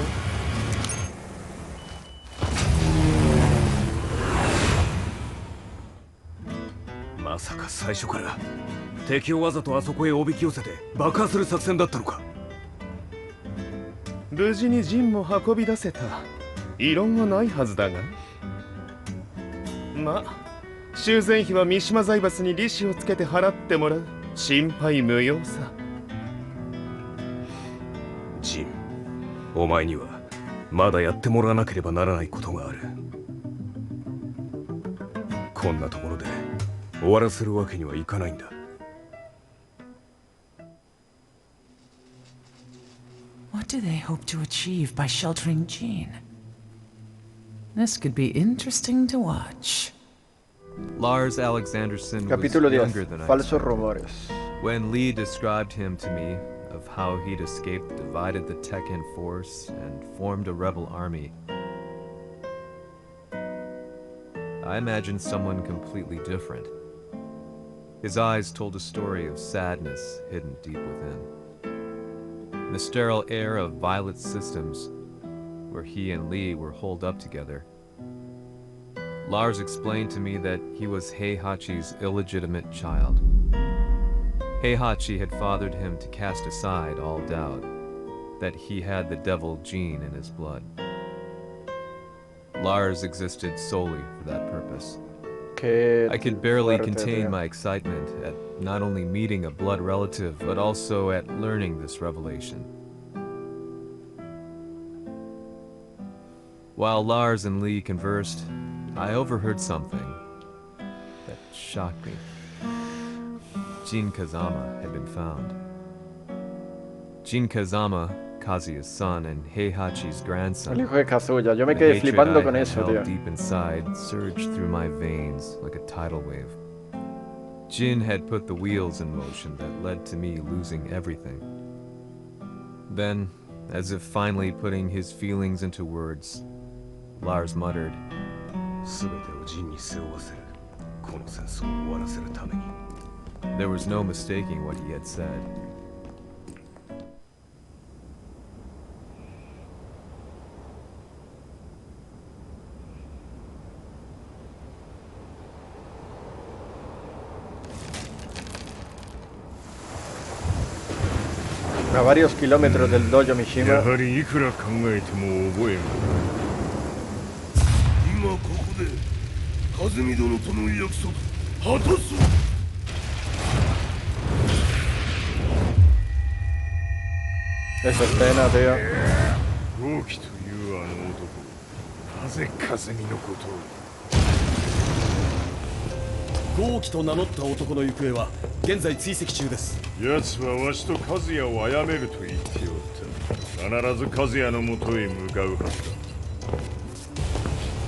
まさか最初から敵をわざとあそこへおびき寄せて爆破する作戦だったのか。無事に陣も運び出せた。異論はないはずだが。まあ修繕費は三島財閥に利子をつけて払ってもらう。心配無用さ。ジン、お前にはまだやってもらわなければならないことがある。こんなところで終わらせるわけにはいかないんだ。What do they hope to achieve by sheltering Jean? This could be interesting to watch. Lars Alexanderson was Capítulo younger 10. than I Falsos expected. rumores. When Lee described him to me, of how he'd escaped, divided the Tekken force, and formed a rebel army, I imagined someone completely different. His eyes told a story of sadness hidden deep within. In the sterile air of Violet Systems, where he and Lee were holed up together, Lars explained to me that he was Heihachi's illegitimate child. Heihachi had fathered him to cast aside all doubt that he had the devil gene in his blood. Lars existed solely for that purpose. I could barely contain my excitement at not only meeting a blood relative, but also at learning this revelation. While Lars and Lee conversed, I overheard something that shocked me. Jin Kazama had been found. Jin Kazama, Kazuya's son and Heihachi's grandson. El hijo de Kazuya. Yo me The quedé hatred flipando I con had eso, held tío. deep inside surged through my veins like a tidal wave. Jin had put the wheels in motion that led to me losing everything. Then, as if finally putting his feelings into words, Lars muttered, 全てをジンに背負わせる。この戦争を終わらせるために。 There was no mistaking what he had said. A varios kilómetros del dojo Mishima. やはりいくら考えても覚えが今ここで和美殿との約束果たそう。Esa escena, tío. 豪輝というあの男、なぜ風見のことを。豪輝と名乗った男の行方は現在追跡中です。奴はわしと和也を殺めると言っておった。必ず和也のもとへ向かうはずだ。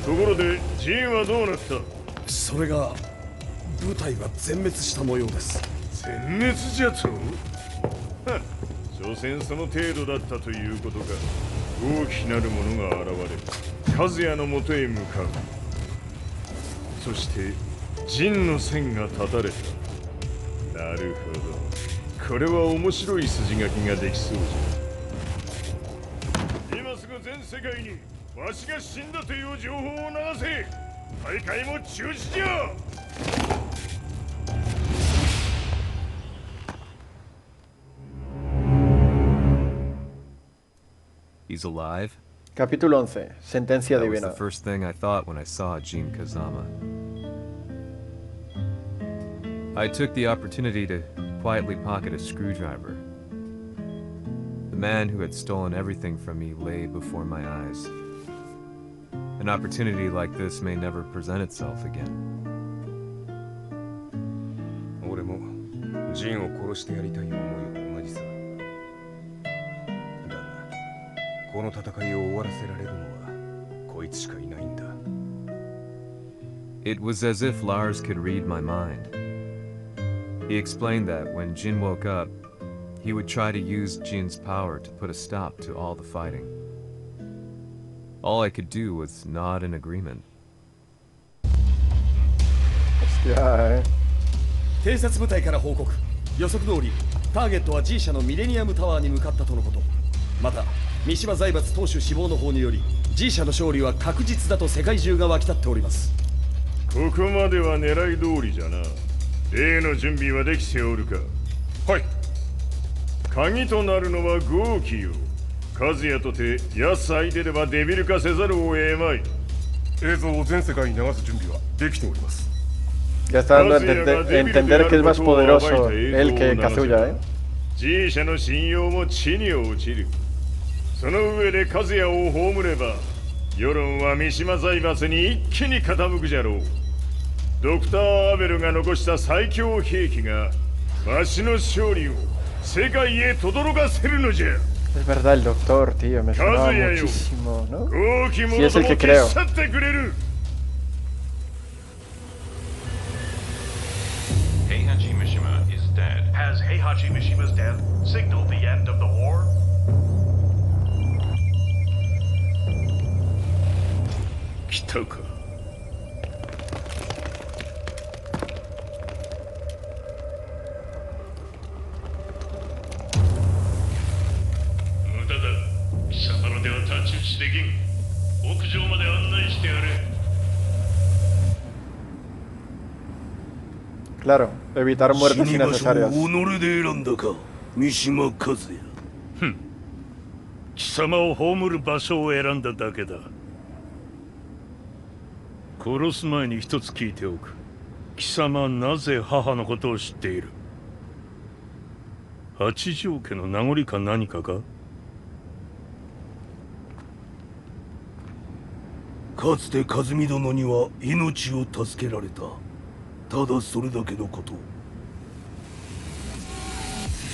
ところでジンはどうなった？それが部隊が全滅した模様です。全滅じゃと？はっ、所詮その程度だったということか。大きなる者が現れ、和也のもとへ向かう。そして陣の線が断たれた。なるほど。これは面白い筋書きができそうじゃ。今すぐ全世界にわしが死んだという情報を流せ。大会も中止じゃ。He's alive? Capítulo 11. Sentencia That was divina. the first thing I thought when I saw Jin Kazama. I took the opportunity to quietly pocket a screwdriver. The man who had stolen everything from me lay before my eyes. An opportunity like this may never present itself again. 俺もジンを殺してやりたい思いは同じさ。だがこの戦いを終わらせられるのはこいつしかいないんだ。 It was as if Lars could read my mind. He explained that when Jin woke up, he would try to use Jin's power to put a stop to all the fighting. All I could do was nod in agreement. 偵察部隊から報告。予測通り、ターゲットは G 社のミレニアムタワーに向かったとのこと。また、三島財閥当主死亡の方により、G 社の勝利は確実だと世界中が沸き立っております。ここまでは狙い通りじゃな。例の準備はできておるか。はい。鍵となるのは豪気よ。和也とて安相手ではデビル化せざるを得まい。映像を全世界に流す準備はできております。Ya está dando a entender que es más poderoso él que Kazuya, ¿eh? G 社の信用も地に落ちる。その上で和也を葬れば、世論は三島財閥に一気に傾くじゃろう。ドクター・アベルが残した最強兵器が、わしの勝利を世界へ轟かせるのじゃ。Es verdad, el doctor, tío, me sonaba muchísimo, ¿no? Sí, es el que creo. Heihachi Mishima is dead. Has Heihachi Mishima's death signaled the end of the war? Kitaka. 無駄だ。貴様らでは太刀打ちできん。屋上まで案内してやれ。Claro, evitar muertes 死に場所を innecesarias. 己で選んだか、三島和也。ふん。貴様を葬る場所を選んだだけだ。殺す前に一つ聞いておく。貴様なぜ母のことを知っている？八条家の名残か何かか？かつて和美殿には命を助けられた。ただそれだけのこと。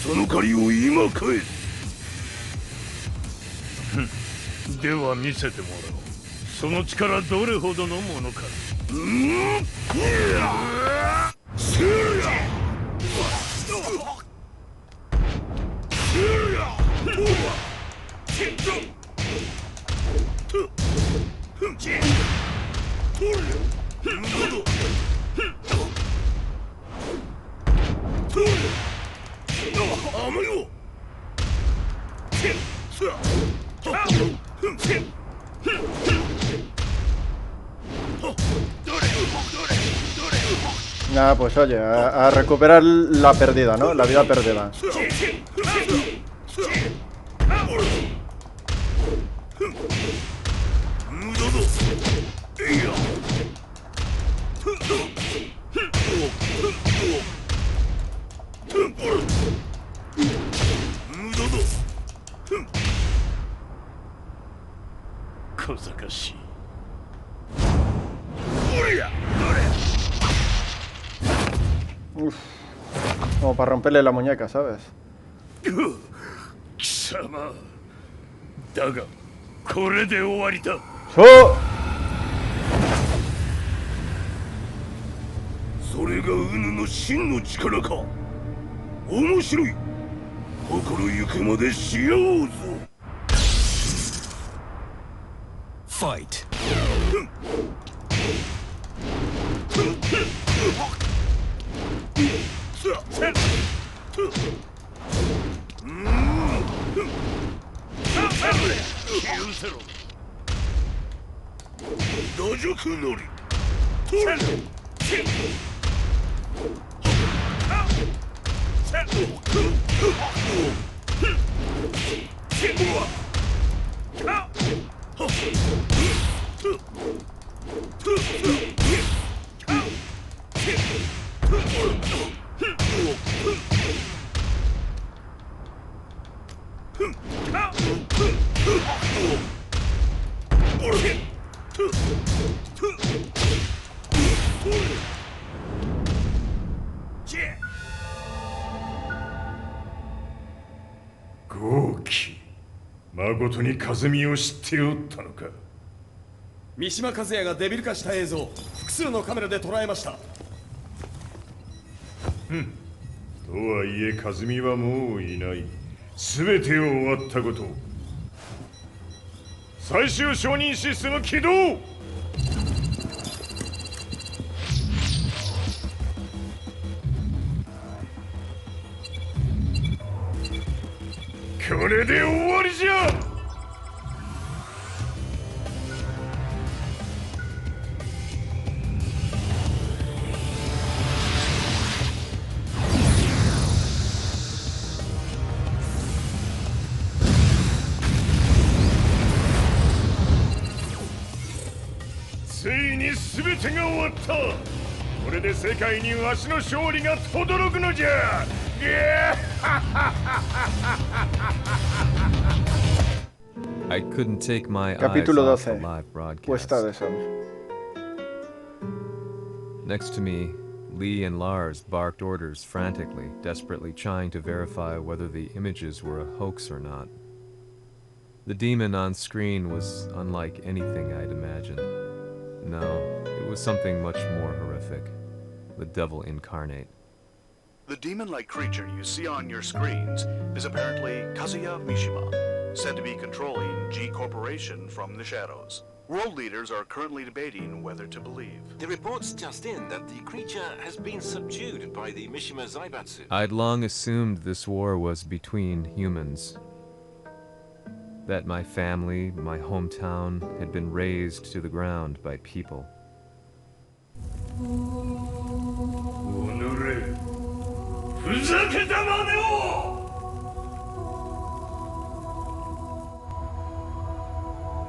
その借りを今返す。では見せてもらおう。その力どれほどのものか。Nada, pues oye, a recuperar la perdida, ¿no? La vida perdida. Uf, como para romperle la muñeca, ¿sabes? 貴様だがこれで終わりだ。そうそれがウヌの真の力か。面白い。心ゆくまでしようぞ。ファイト。打熟のり。豪気。誠に和美を知っておったのか。三島和也がデビル化した映像、複数のカメラで捉えました。とはいえ和美はもういない。全てを終わったこと。最終承認システム起動。これで終わりじゃ。ついに全てが終わった。これで世界にわしの勝利が轟くのじゃ。I couldn't take my eyes Capítulo off the 12. live broadcast. Puesta de sol. Next to me, Lee and Lars barked orders frantically, desperately trying to verify whether the images were a hoax or not. The demon on screen was unlike anything I'd imagined. No, it was something much more horrific. The devil incarnate. The demon-like creature you see on your screens is apparently Kazuya Mishima, said to be controlling G Corporation from the shadows. World leaders are currently debating whether to believe. The reports just in that the creature has been subdued by the Mishima Zaibatsu. I'd long assumed this war was between humans. That my family, my hometown, had been razed to the ground by people.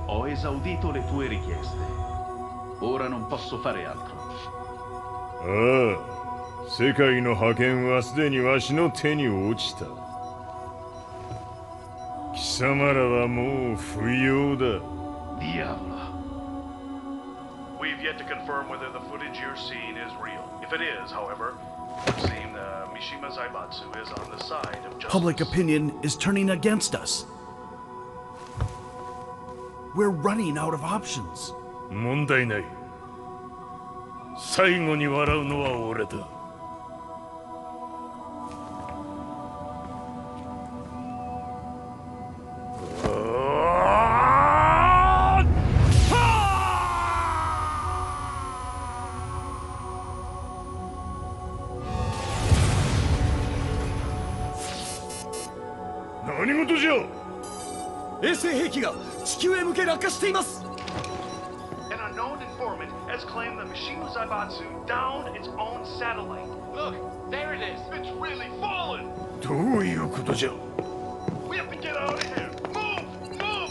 Ho esaudito le tue richieste. Ora non posso fare altro. ああ、世界の覇権はすでにわしの手に落ちた。貴様らはもう不要だ。Diavolo. We've yet to confirm whether the footage you're seeing is real. If it is, however, it would seem the Mishima Zaibatsu is on the side of justice. Public opinion is turning against us. We're running out of options. 問題ない。最後に笑うのは俺だ。何事じゃ。衛星兵器が地球へ向け落下しています。 An unknown informant has claimed the Mishima Zaibatsu downed its own satellite. Look, there it is. It's really fallen. どういうことじゃ。 We have to get out of here. Move! Move!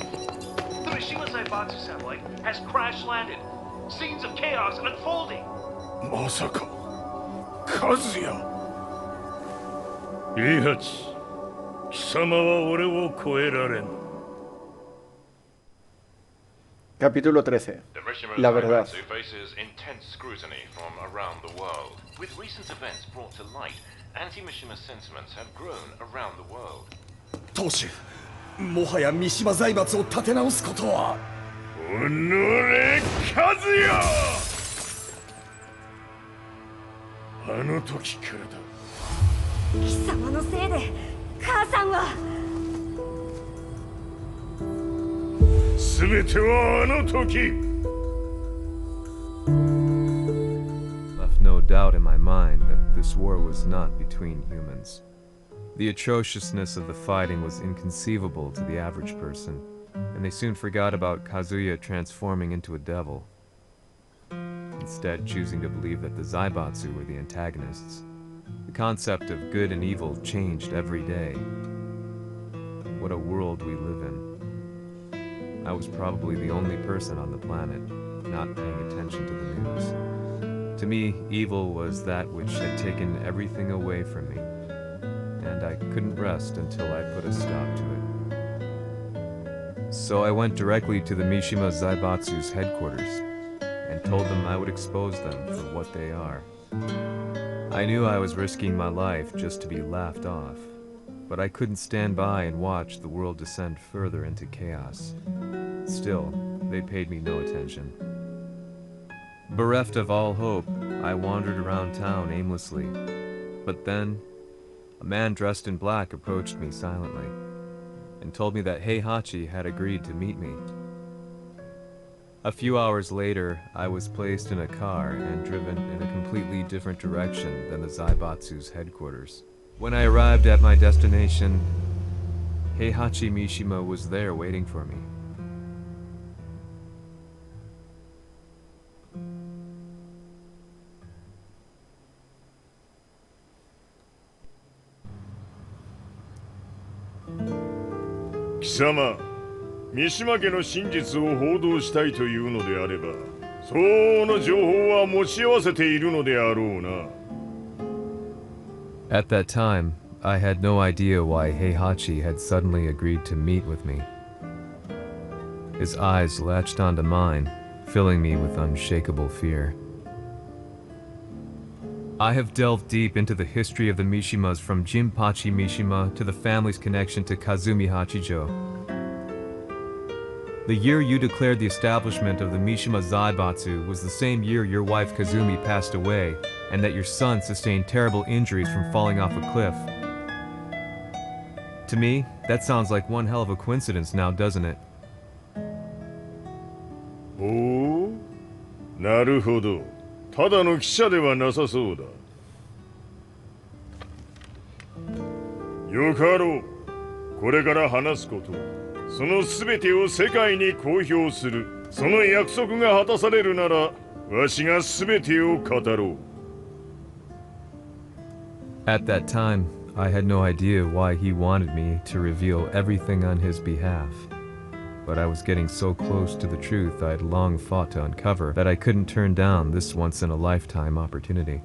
The Mishima Zaibatsu satellite has crash landed. Scenes of chaos unfolding. まさか、和也。イハチ、貴様は俺を超えられん。 Capítulo 13. La verdad. faces intense scrutiny from around the world. With recent events brought to light, anti-Mishima sentiments have grown around the world. 当主、もはや三島財閥を立て直すことは。おのれ、和也。あの時からだ。貴様のせいで母さんは。全てはあの時。 Left no doubt in my mind that this war was not between humans. The atrociousness of the fighting was inconceivable to the average person, and they soon forgot about Kazuya transforming into a devil, instead choosing to believe that the Zaibatsu were the antagonists. The concept of good and evil changed every day. What a world we live in. I was probably the only person on the planet not paying attention to the news. To me, evil was that which had taken everything away from me, and I couldn't rest until I put a stop to it. So I went directly to the Mishima Zaibatsu's headquarters and told them I would expose them for what they are. I knew I was risking my life just to be laughed off, but I couldn't stand by and watch the world descend further into chaos. Still, they paid me no attention. Bereft of all hope, I wandered around town aimlessly. But then, A man dressed in black approached me silently and told me that Heihachi had agreed to meet me. A few hours later, I was placed in a car and driven in a completely different direction than the Zaibatsu's headquarters. When I arrived at my destination, Heihachi Mishima was there waiting for me. Kisama, Mishima 家の真実を報道したいというのであれば、相応の情報は持ち合わせているのであろうな。At that time, I had no idea why Heihachi had suddenly agreed to meet with me. His eyes latched onto mine, filling me with unshakable fear. I have delved deep into the history of the Mishimas from Jinpachi Mishima to the family's connection to Kazumi Hachijo. The year you declared the establishment of the Mishima Zaibatsu was the same year your wife Kazumi passed away, and that your son sustained terrible injuries from falling off a cliff. To me, that sounds like one hell of a coincidence now, doesn't it? Oh? なるほど。ただの記者ではなさそうだ。よかろう。これから話すこと、その全てを世界に公表する。その約束が果たされるなら、わしが全てを語ろう。At that time, I had no idea why he wanted me to reveal everything on his behalf. But I was getting so close to the truth I'd long fought to uncover that I couldn't turn down this once-in-a-lifetime opportunity.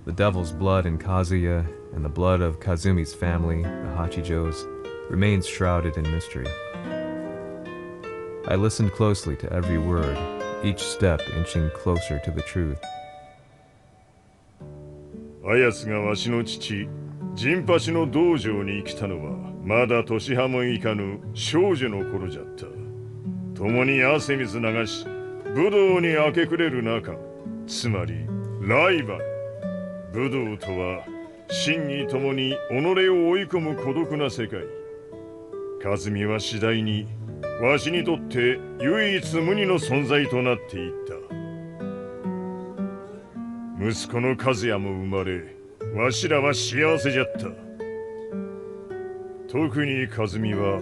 The devil's blood in Kazuya and the blood of Kazumi's family, the Hachijos, remains shrouded in mystery. I listened closely to every word, each step inching closer to the truth. あやつがわしの父、陣八の道場に来たのは、まだ年端もいかぬ少女の頃じゃった。共に汗水流し、武道に明け暮れる中、つまりライバル。武道とは、真に共に己を追い込む孤独な世界。和美は次第に、わしにとって唯一無二の存在となっていった。息子の和也も生まれ、わしらは幸せじゃった。特に和美は、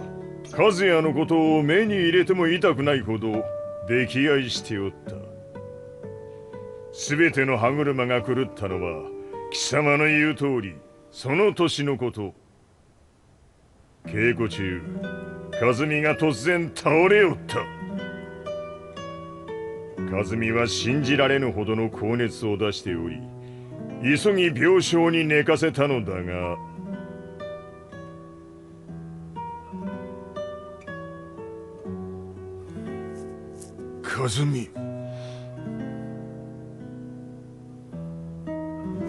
和也のことを目に入れても痛くないほど溺愛しておった。すべての歯車が狂ったのは、貴様の言う通り、その年のこと。稽古中、和美が突然倒れおった。和美は信じられぬほどの高熱を出しており、急ぎ病床に寝かせたのだが、和美。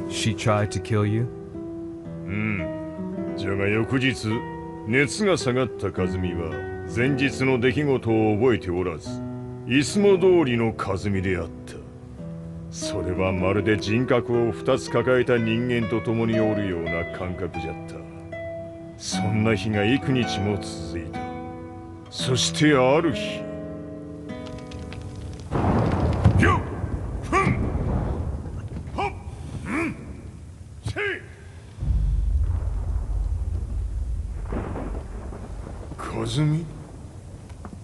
She tried to kill you? うん。じゃが翌日、熱が下がった和美は、前日の出来事を覚えておらず、いつも通りの和美であった。それはまるで人格を2つ抱えた人間と共におるような感覚じゃった。そんな日が幾日も続いた。そしてある日、よっふんほっうんせい和美。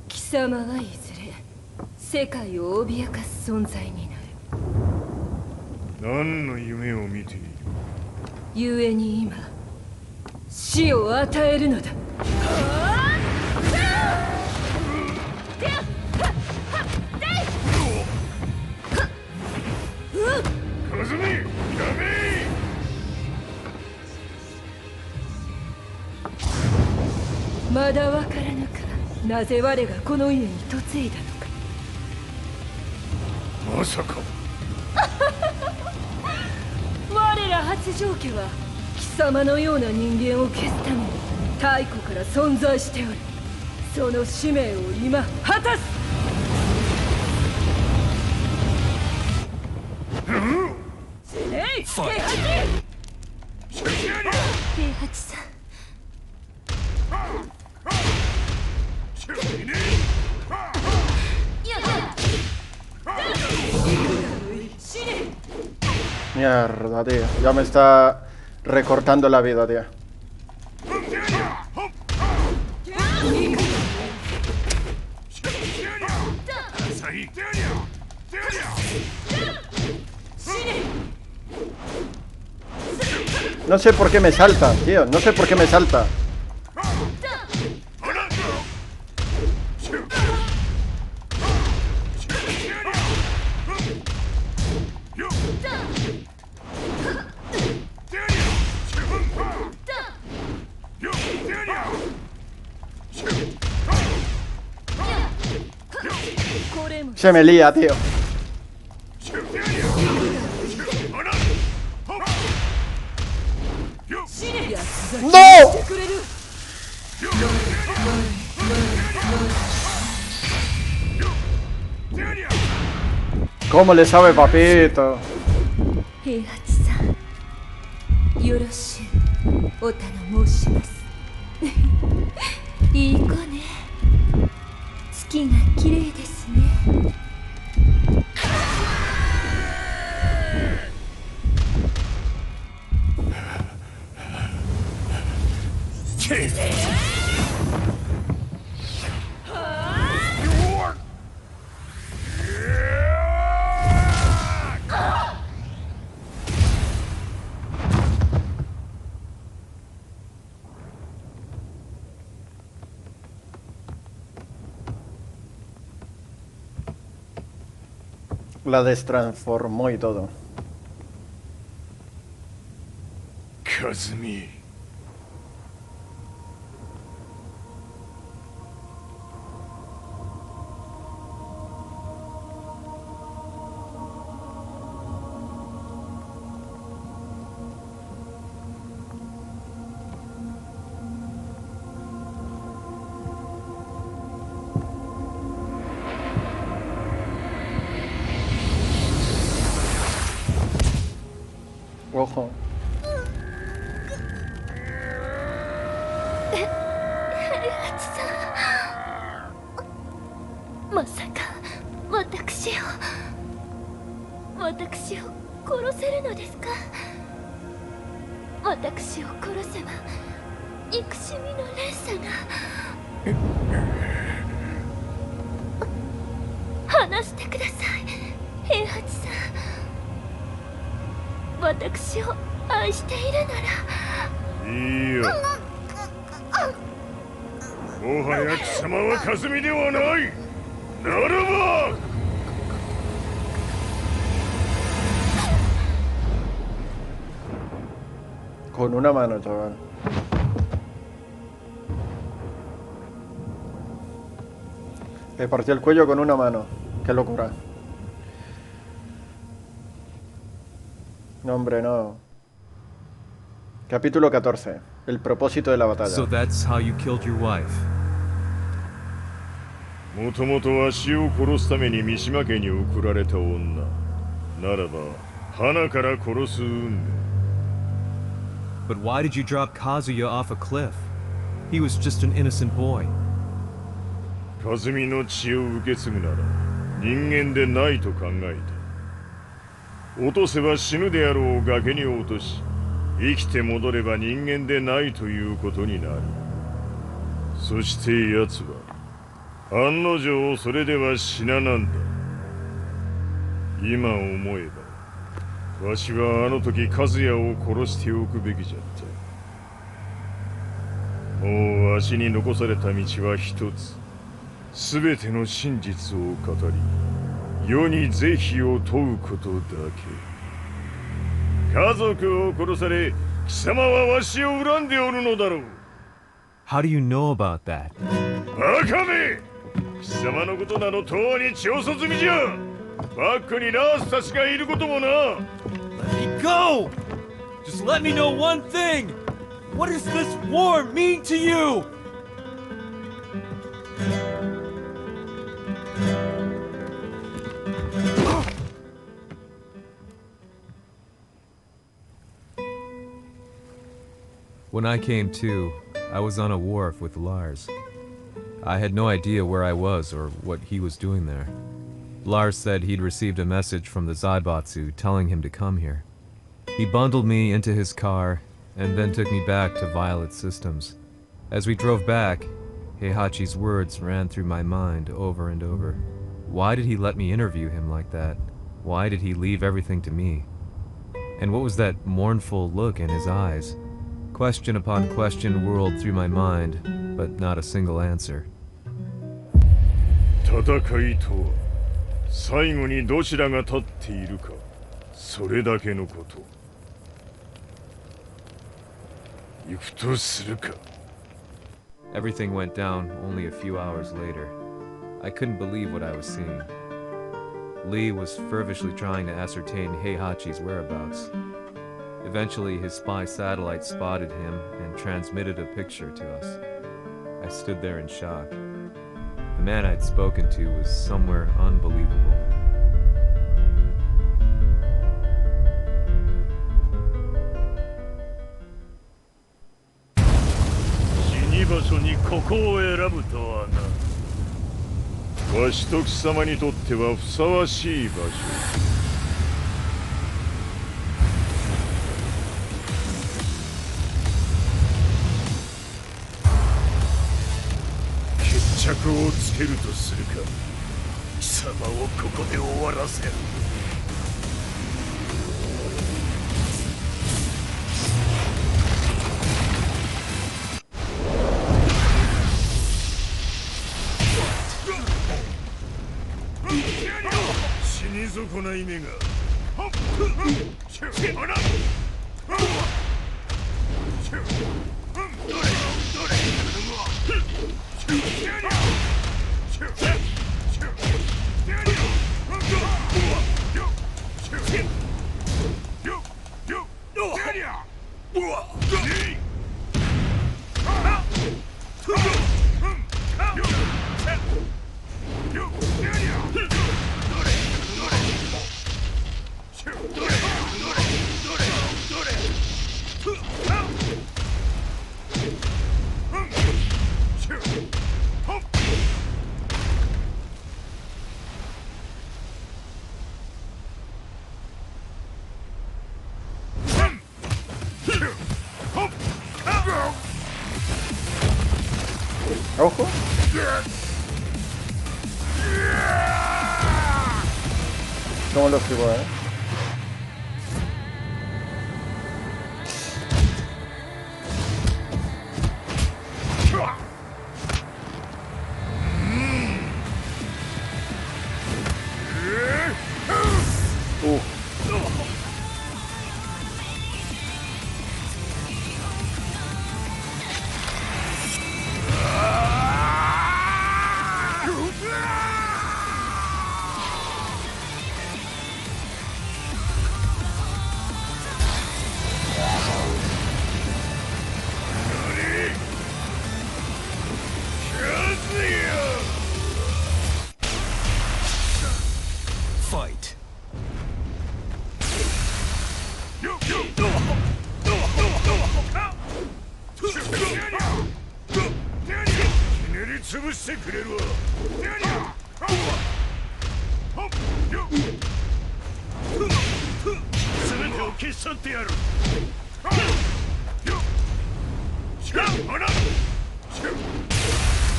貴様はいずれ世界を脅かす存在になる。何の夢を見ている？故に今死を与えるのだ。和美、やめ！まだわからぬか、なぜ我がこの家に嫁いだのか。まさか。我ら八丈家は貴様のような人間を消すために太古から存在しておる。その使命を今果たす。平八さん。Mierda, tío. Ya me está recortando la vida, tío. No sé por qué me salta, tío. No sé por qué me salta. Se me lía, tío. ¡No! ¿Cómo le sabe, papito? 平八さん、よろしゅうお頼申します。いい子ね。月が綺麗ですね。La destransformó y todo. Kazumi. Ojo. まさか私を殺せるのですか？私を殺せば憎しみの連鎖が。話してください、平八さん。私を愛しているなら。いいよ。もはや貴様はカズミではない。ならばcon una mano, chaval. Le partió el cuello con una mano. Qué locura. No, hombre, no. Capítulo 14. El propósito de la batalla. So that's how you killed your wife. もともとわしを殺すために三島家に送られた女ならば花から殺す運命。 But why did you drop Kazuya off a cliff? He was just an innocent boy. カズミの血を受け継ぐなら人間でないと考えた。落とせば死ぬであろう崖に落とし生きて戻れば人間でないということになる。そして奴は案の定それでは死ななんだ。今思えばわしはあの時和也を殺しておくべきじゃった。もうわしに残された道は一つ。全ての真実を語り世に是非を問うことだけ。家族を殺され貴様はわしを恨んでおるのだろう。 How do you know about that? バカめ！貴様のことなどとうに調査済みじゃ。バックにナースたちがいることもな。 Let me go! Just let me know one thing! What does this war mean to you? When I came to, I was on a wharf with Lars. I had no idea where I was or what he was doing there. Lars said he'd received a message from the Zaibatsu telling him to come here. He bundled me into his car and then took me back to Violet Systems. As we drove back, Heihachi's words ran through my mind over and over. Why did he let me interview him like that? Why did he leave everything to me? And what was that mournful look in his eyes? Question upon question whirled through my mind, but not a single answer. 戦いとは最後にどちらが立っているかそれだけのこと。行くとするか。 Everything went down only a few hours later. I couldn't believe what I was seeing. Lee was feverishly trying to ascertain Heihachi's whereabouts. Eventually, his spy satellite spotted him and transmitted a picture to us. I stood there in shock. The man I'd spoken to was somewhere unbelievable. 場所にここを選ぶとはな。わしと貴様にとってはふさわしい場所。決着をつけるとするか。貴様をここで終わらせる。 死に損ない目が。Ojo. ¿Cómo lo esquivo, Fight.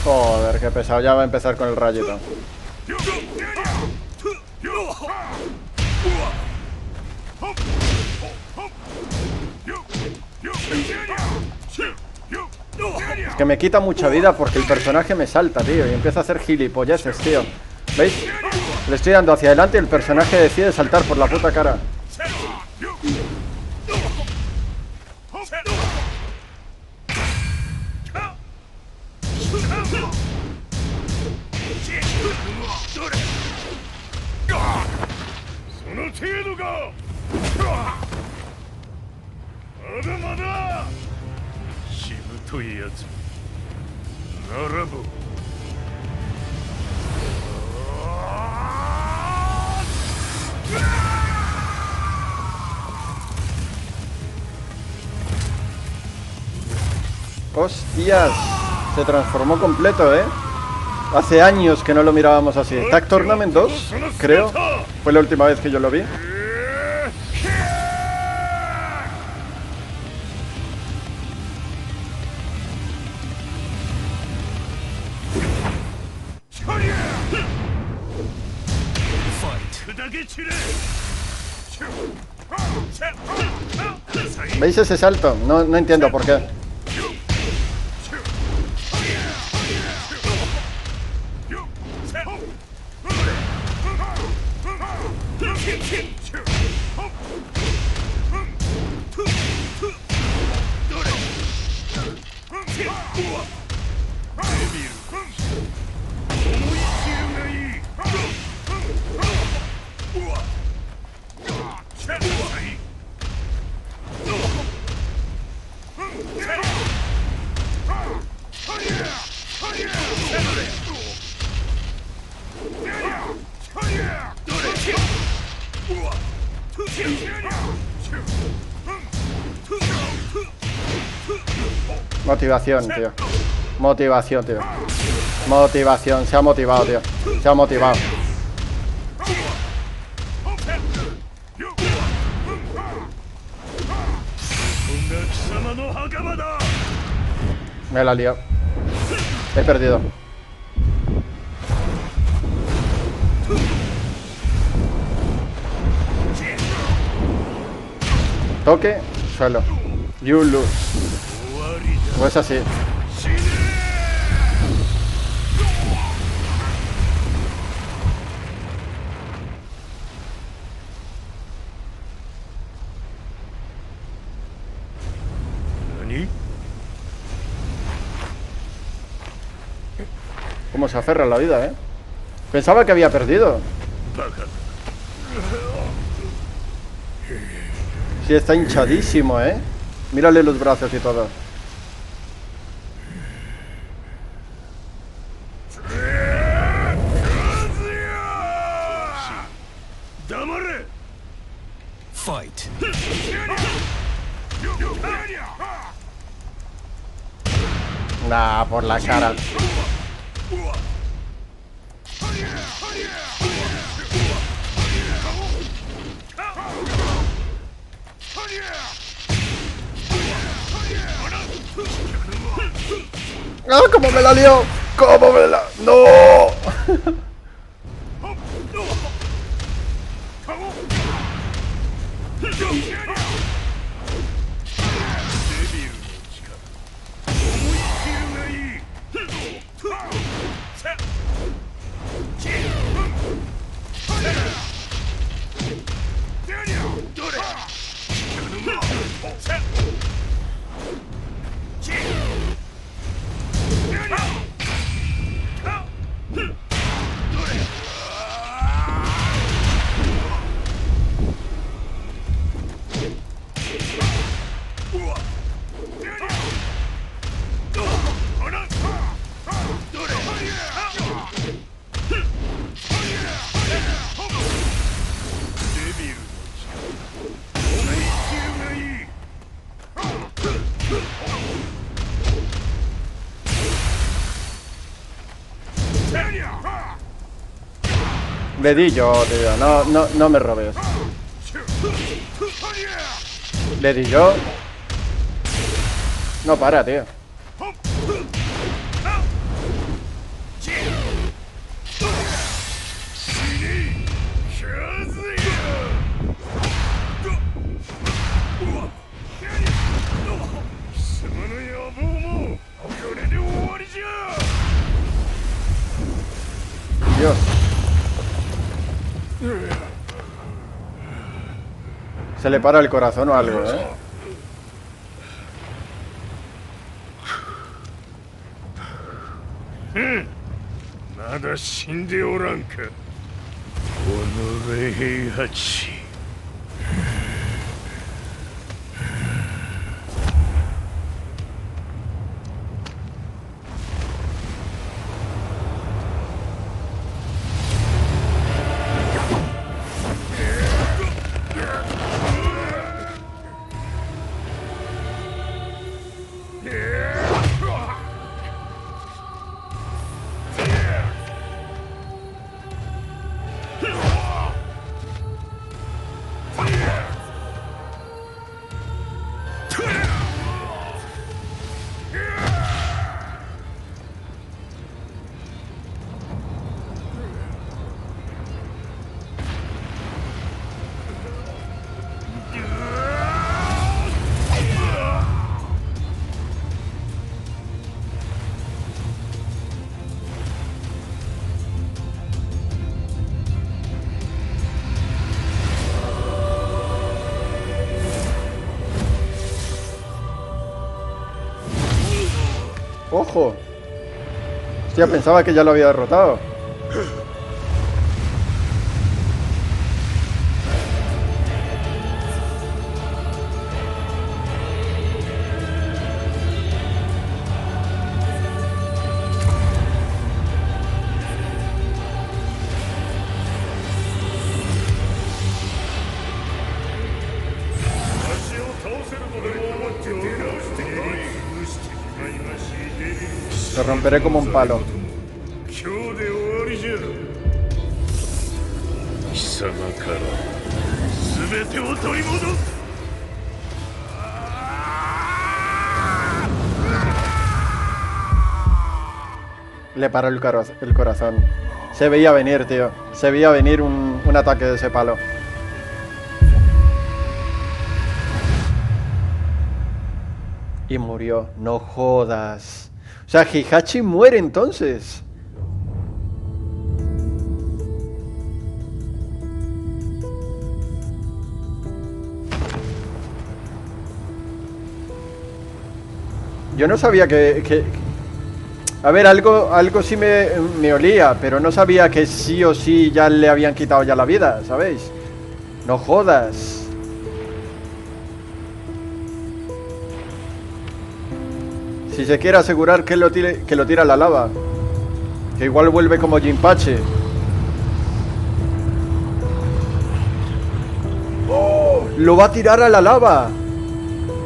Joder, qué pesado. Ya va a empezar con el rayito. Es que me quita mucha vida porque el personaje me salta, tío, y empieza a hacer gilipolleces, tío. ¿Veis? Le estoy dando hacia adelante y el personaje decide saltar por la puta cara. Hostias. Se transformó completo, ¿eh? Hace años que no lo mirábamos así. Tag Tournament 2, creo. Fue la última vez que yo lo vi. ¿Veis ese salto? No entiendo por qué. Motivación, tío. Motivación, tío. Motivación. Se ha motivado, tío. Se ha motivado. Me la he liado. He perdido. Toque, suelo. You lose. Pues así. Cómo se aferra a la vida, ¿eh? Pensaba que había perdido. Sí, está hinchadísimo, ¿eh? Mírale los brazos y todo. Fight. Nah, por la cara. ¡Ah, cómo me la lió! ¡Cómo me la... ¡No! Le di yo, tío. No me robes. Le di yo. No para, tío. Dios. Se le para el corazón o algo, ¿eh? まだ死んでおらんか。おのれ平八。¡Ojo! Hostia, pensaba que ya lo había derrotado. Lo romperé como un palo. Le paró el corazón. Se veía venir, tío. Se veía venir un ataque de ese palo. Y murió. No jodas. O sea, Heihachi muere entonces. Yo no sabía que... A ver, algo sí me olía, pero no sabía que sí o sí ya le habían quitado ya la vida, ¿sabéis? No jodas. Si se quiere asegurar que lo tira a la lava. Que igual vuelve como Jinpachi. ¡Oh! ¡Lo va a tirar a la lava!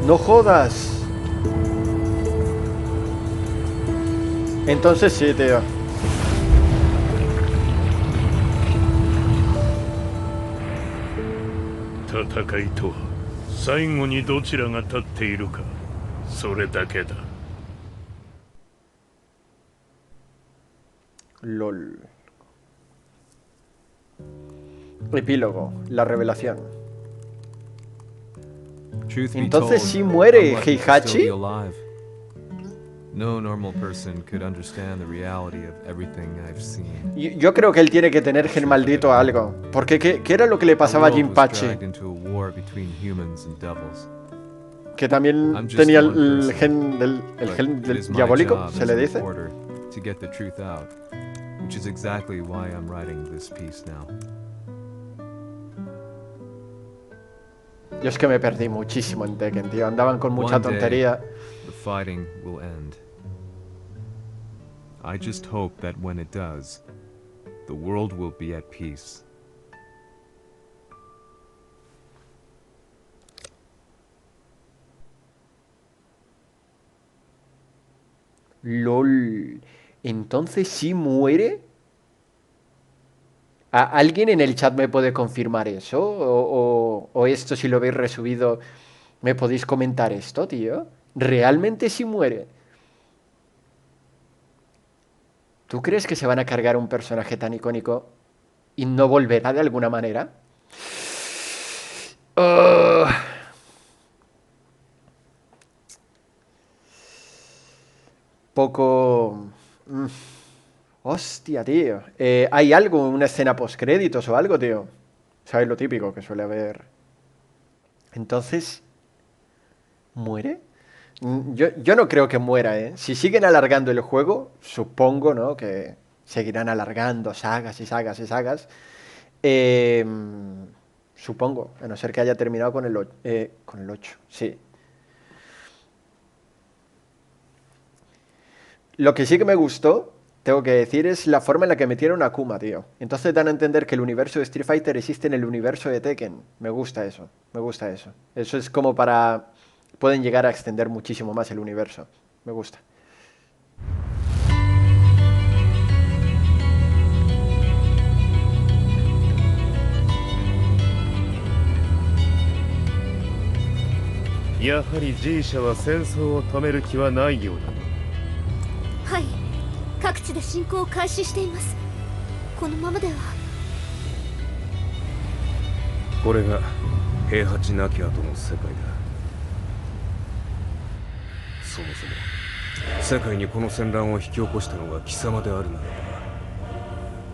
No jodas. Entonces sí, tío. LOL. Epílogo. La revelación. Entonces sí muere Heihachi. No normal person could understand the reality of everything I've seen. Yo creo que él tiene que tener gen maldito a algo. Porque ¿qué era lo que le pasaba a Jinpachi? Que también tenía el gen del diabólico, se le dice. To get the truth out, which is exactly why I'm writing this piece now. Yo es que me perdí muchísimo en Tekken, tío. Andaban con mucha tontería. The fighting will end. I just hope that when it does, the world will be at peace. LOL. Entonces sí muere. ¿Alguien en el chat me puede confirmar eso? ¿O esto, si lo veis resubido, me podéis comentar esto, tío? ¿Realmente sí muere? ¿Tú crees que se van a cargar un personaje tan icónico y no volverá de alguna manera? Poco... Hostia, tío. ¿Hay algo, una escena postcréditos o algo, tío? ¿Sabes lo típico que suele haber? Entonces... ¿Muere? Yo no creo que muera, ¿eh? Si siguen alargando el juego, supongo, ¿no? Que seguirán alargando sagas y sagas y sagas. Supongo, a no ser que haya terminado con el 8, sí. Lo que sí que me gustó, tengo que decir, es la forma en la que metieron a Akuma, tío. Entonces dan a entender que el universo de Street Fighter existe en el universo de Tekken. Me gusta eso, me gusta eso. Eso es como para... Pueden llegar a extender muchísimo más el universo. Me gusta.はい、各地で進行を開始しています。このままでは。これが平八なき後の世界だ。そもそも世界にこの戦乱を引き起こしたのが貴様であるならば、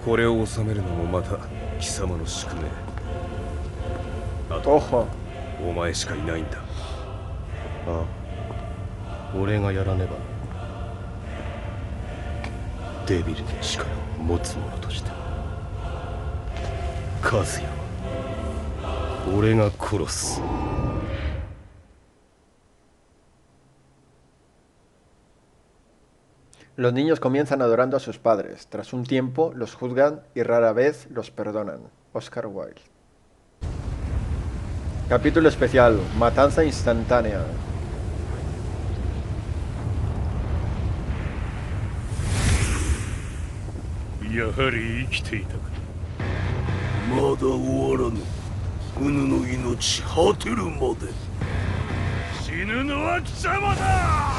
これを収めるのもまた貴様の宿命。あとお前しかいないんだ。ああ、俺がやらねば。デビルの力を持つ者として和也は俺が殺す。Los niños comienzan adorando a sus padres. Tras un tiempo, los juzgan y rara vez los perdonan. Oscar Wilde. Capítulo especial. Matanza instantánea. Yaはり生きていたか。まだ終わらぬ。己の命果てるまで。死ぬのは貴様だ。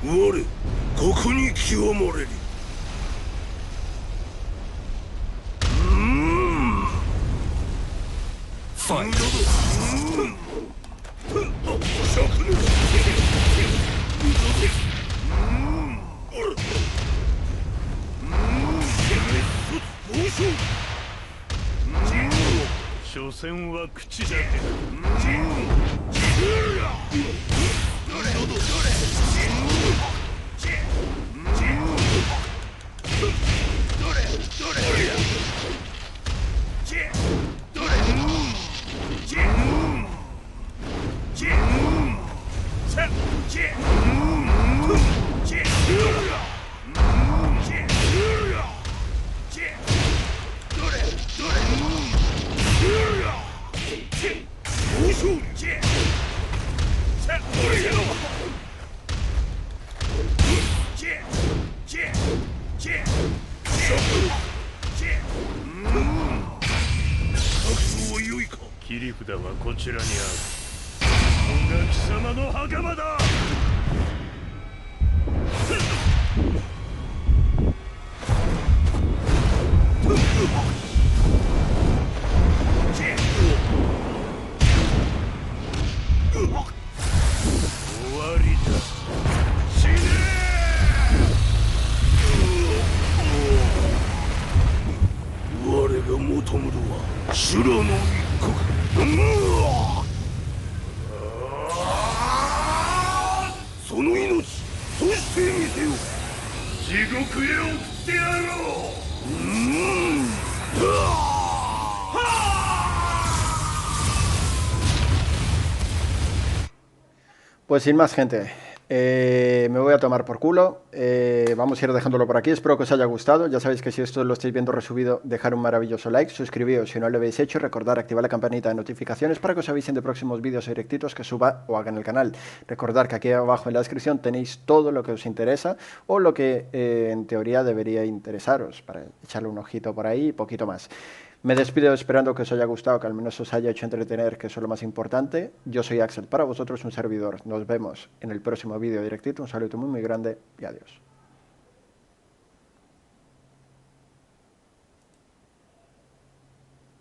我ここに極まれり。ファイト。所詮は口だけだ。切り札はこちらにある。これが貴様の袴だ。終わりだ。死ねー。我が求むのは修羅の一刻。その命、そしてみせよ。地獄へ送ってやろう。Pues sin más, gente, me voy a tomar por culo. Vamos a ir dejándolo por aquí. Espero que os haya gustado. Ya sabéis que si esto lo estáis viendo resubido, dejar un maravilloso like, suscribíos si no lo habéis hecho, recordar activar la campanita de notificaciones para que os avisen de próximos vídeos o directitos que suba o haga en el canal. Recordar que aquí abajo en la descripción tenéis todo lo que os interesa o lo que en teoría debería interesaros, para echarle un ojito por ahí y poquito más. Me despido esperando que os haya gustado, que al menos os haya hecho entretener, que eso es lo más importante. Yo soy Axel, para vosotros un servidor. Nos vemos en el próximo vídeo directito. Un saludo muy grande y adiós.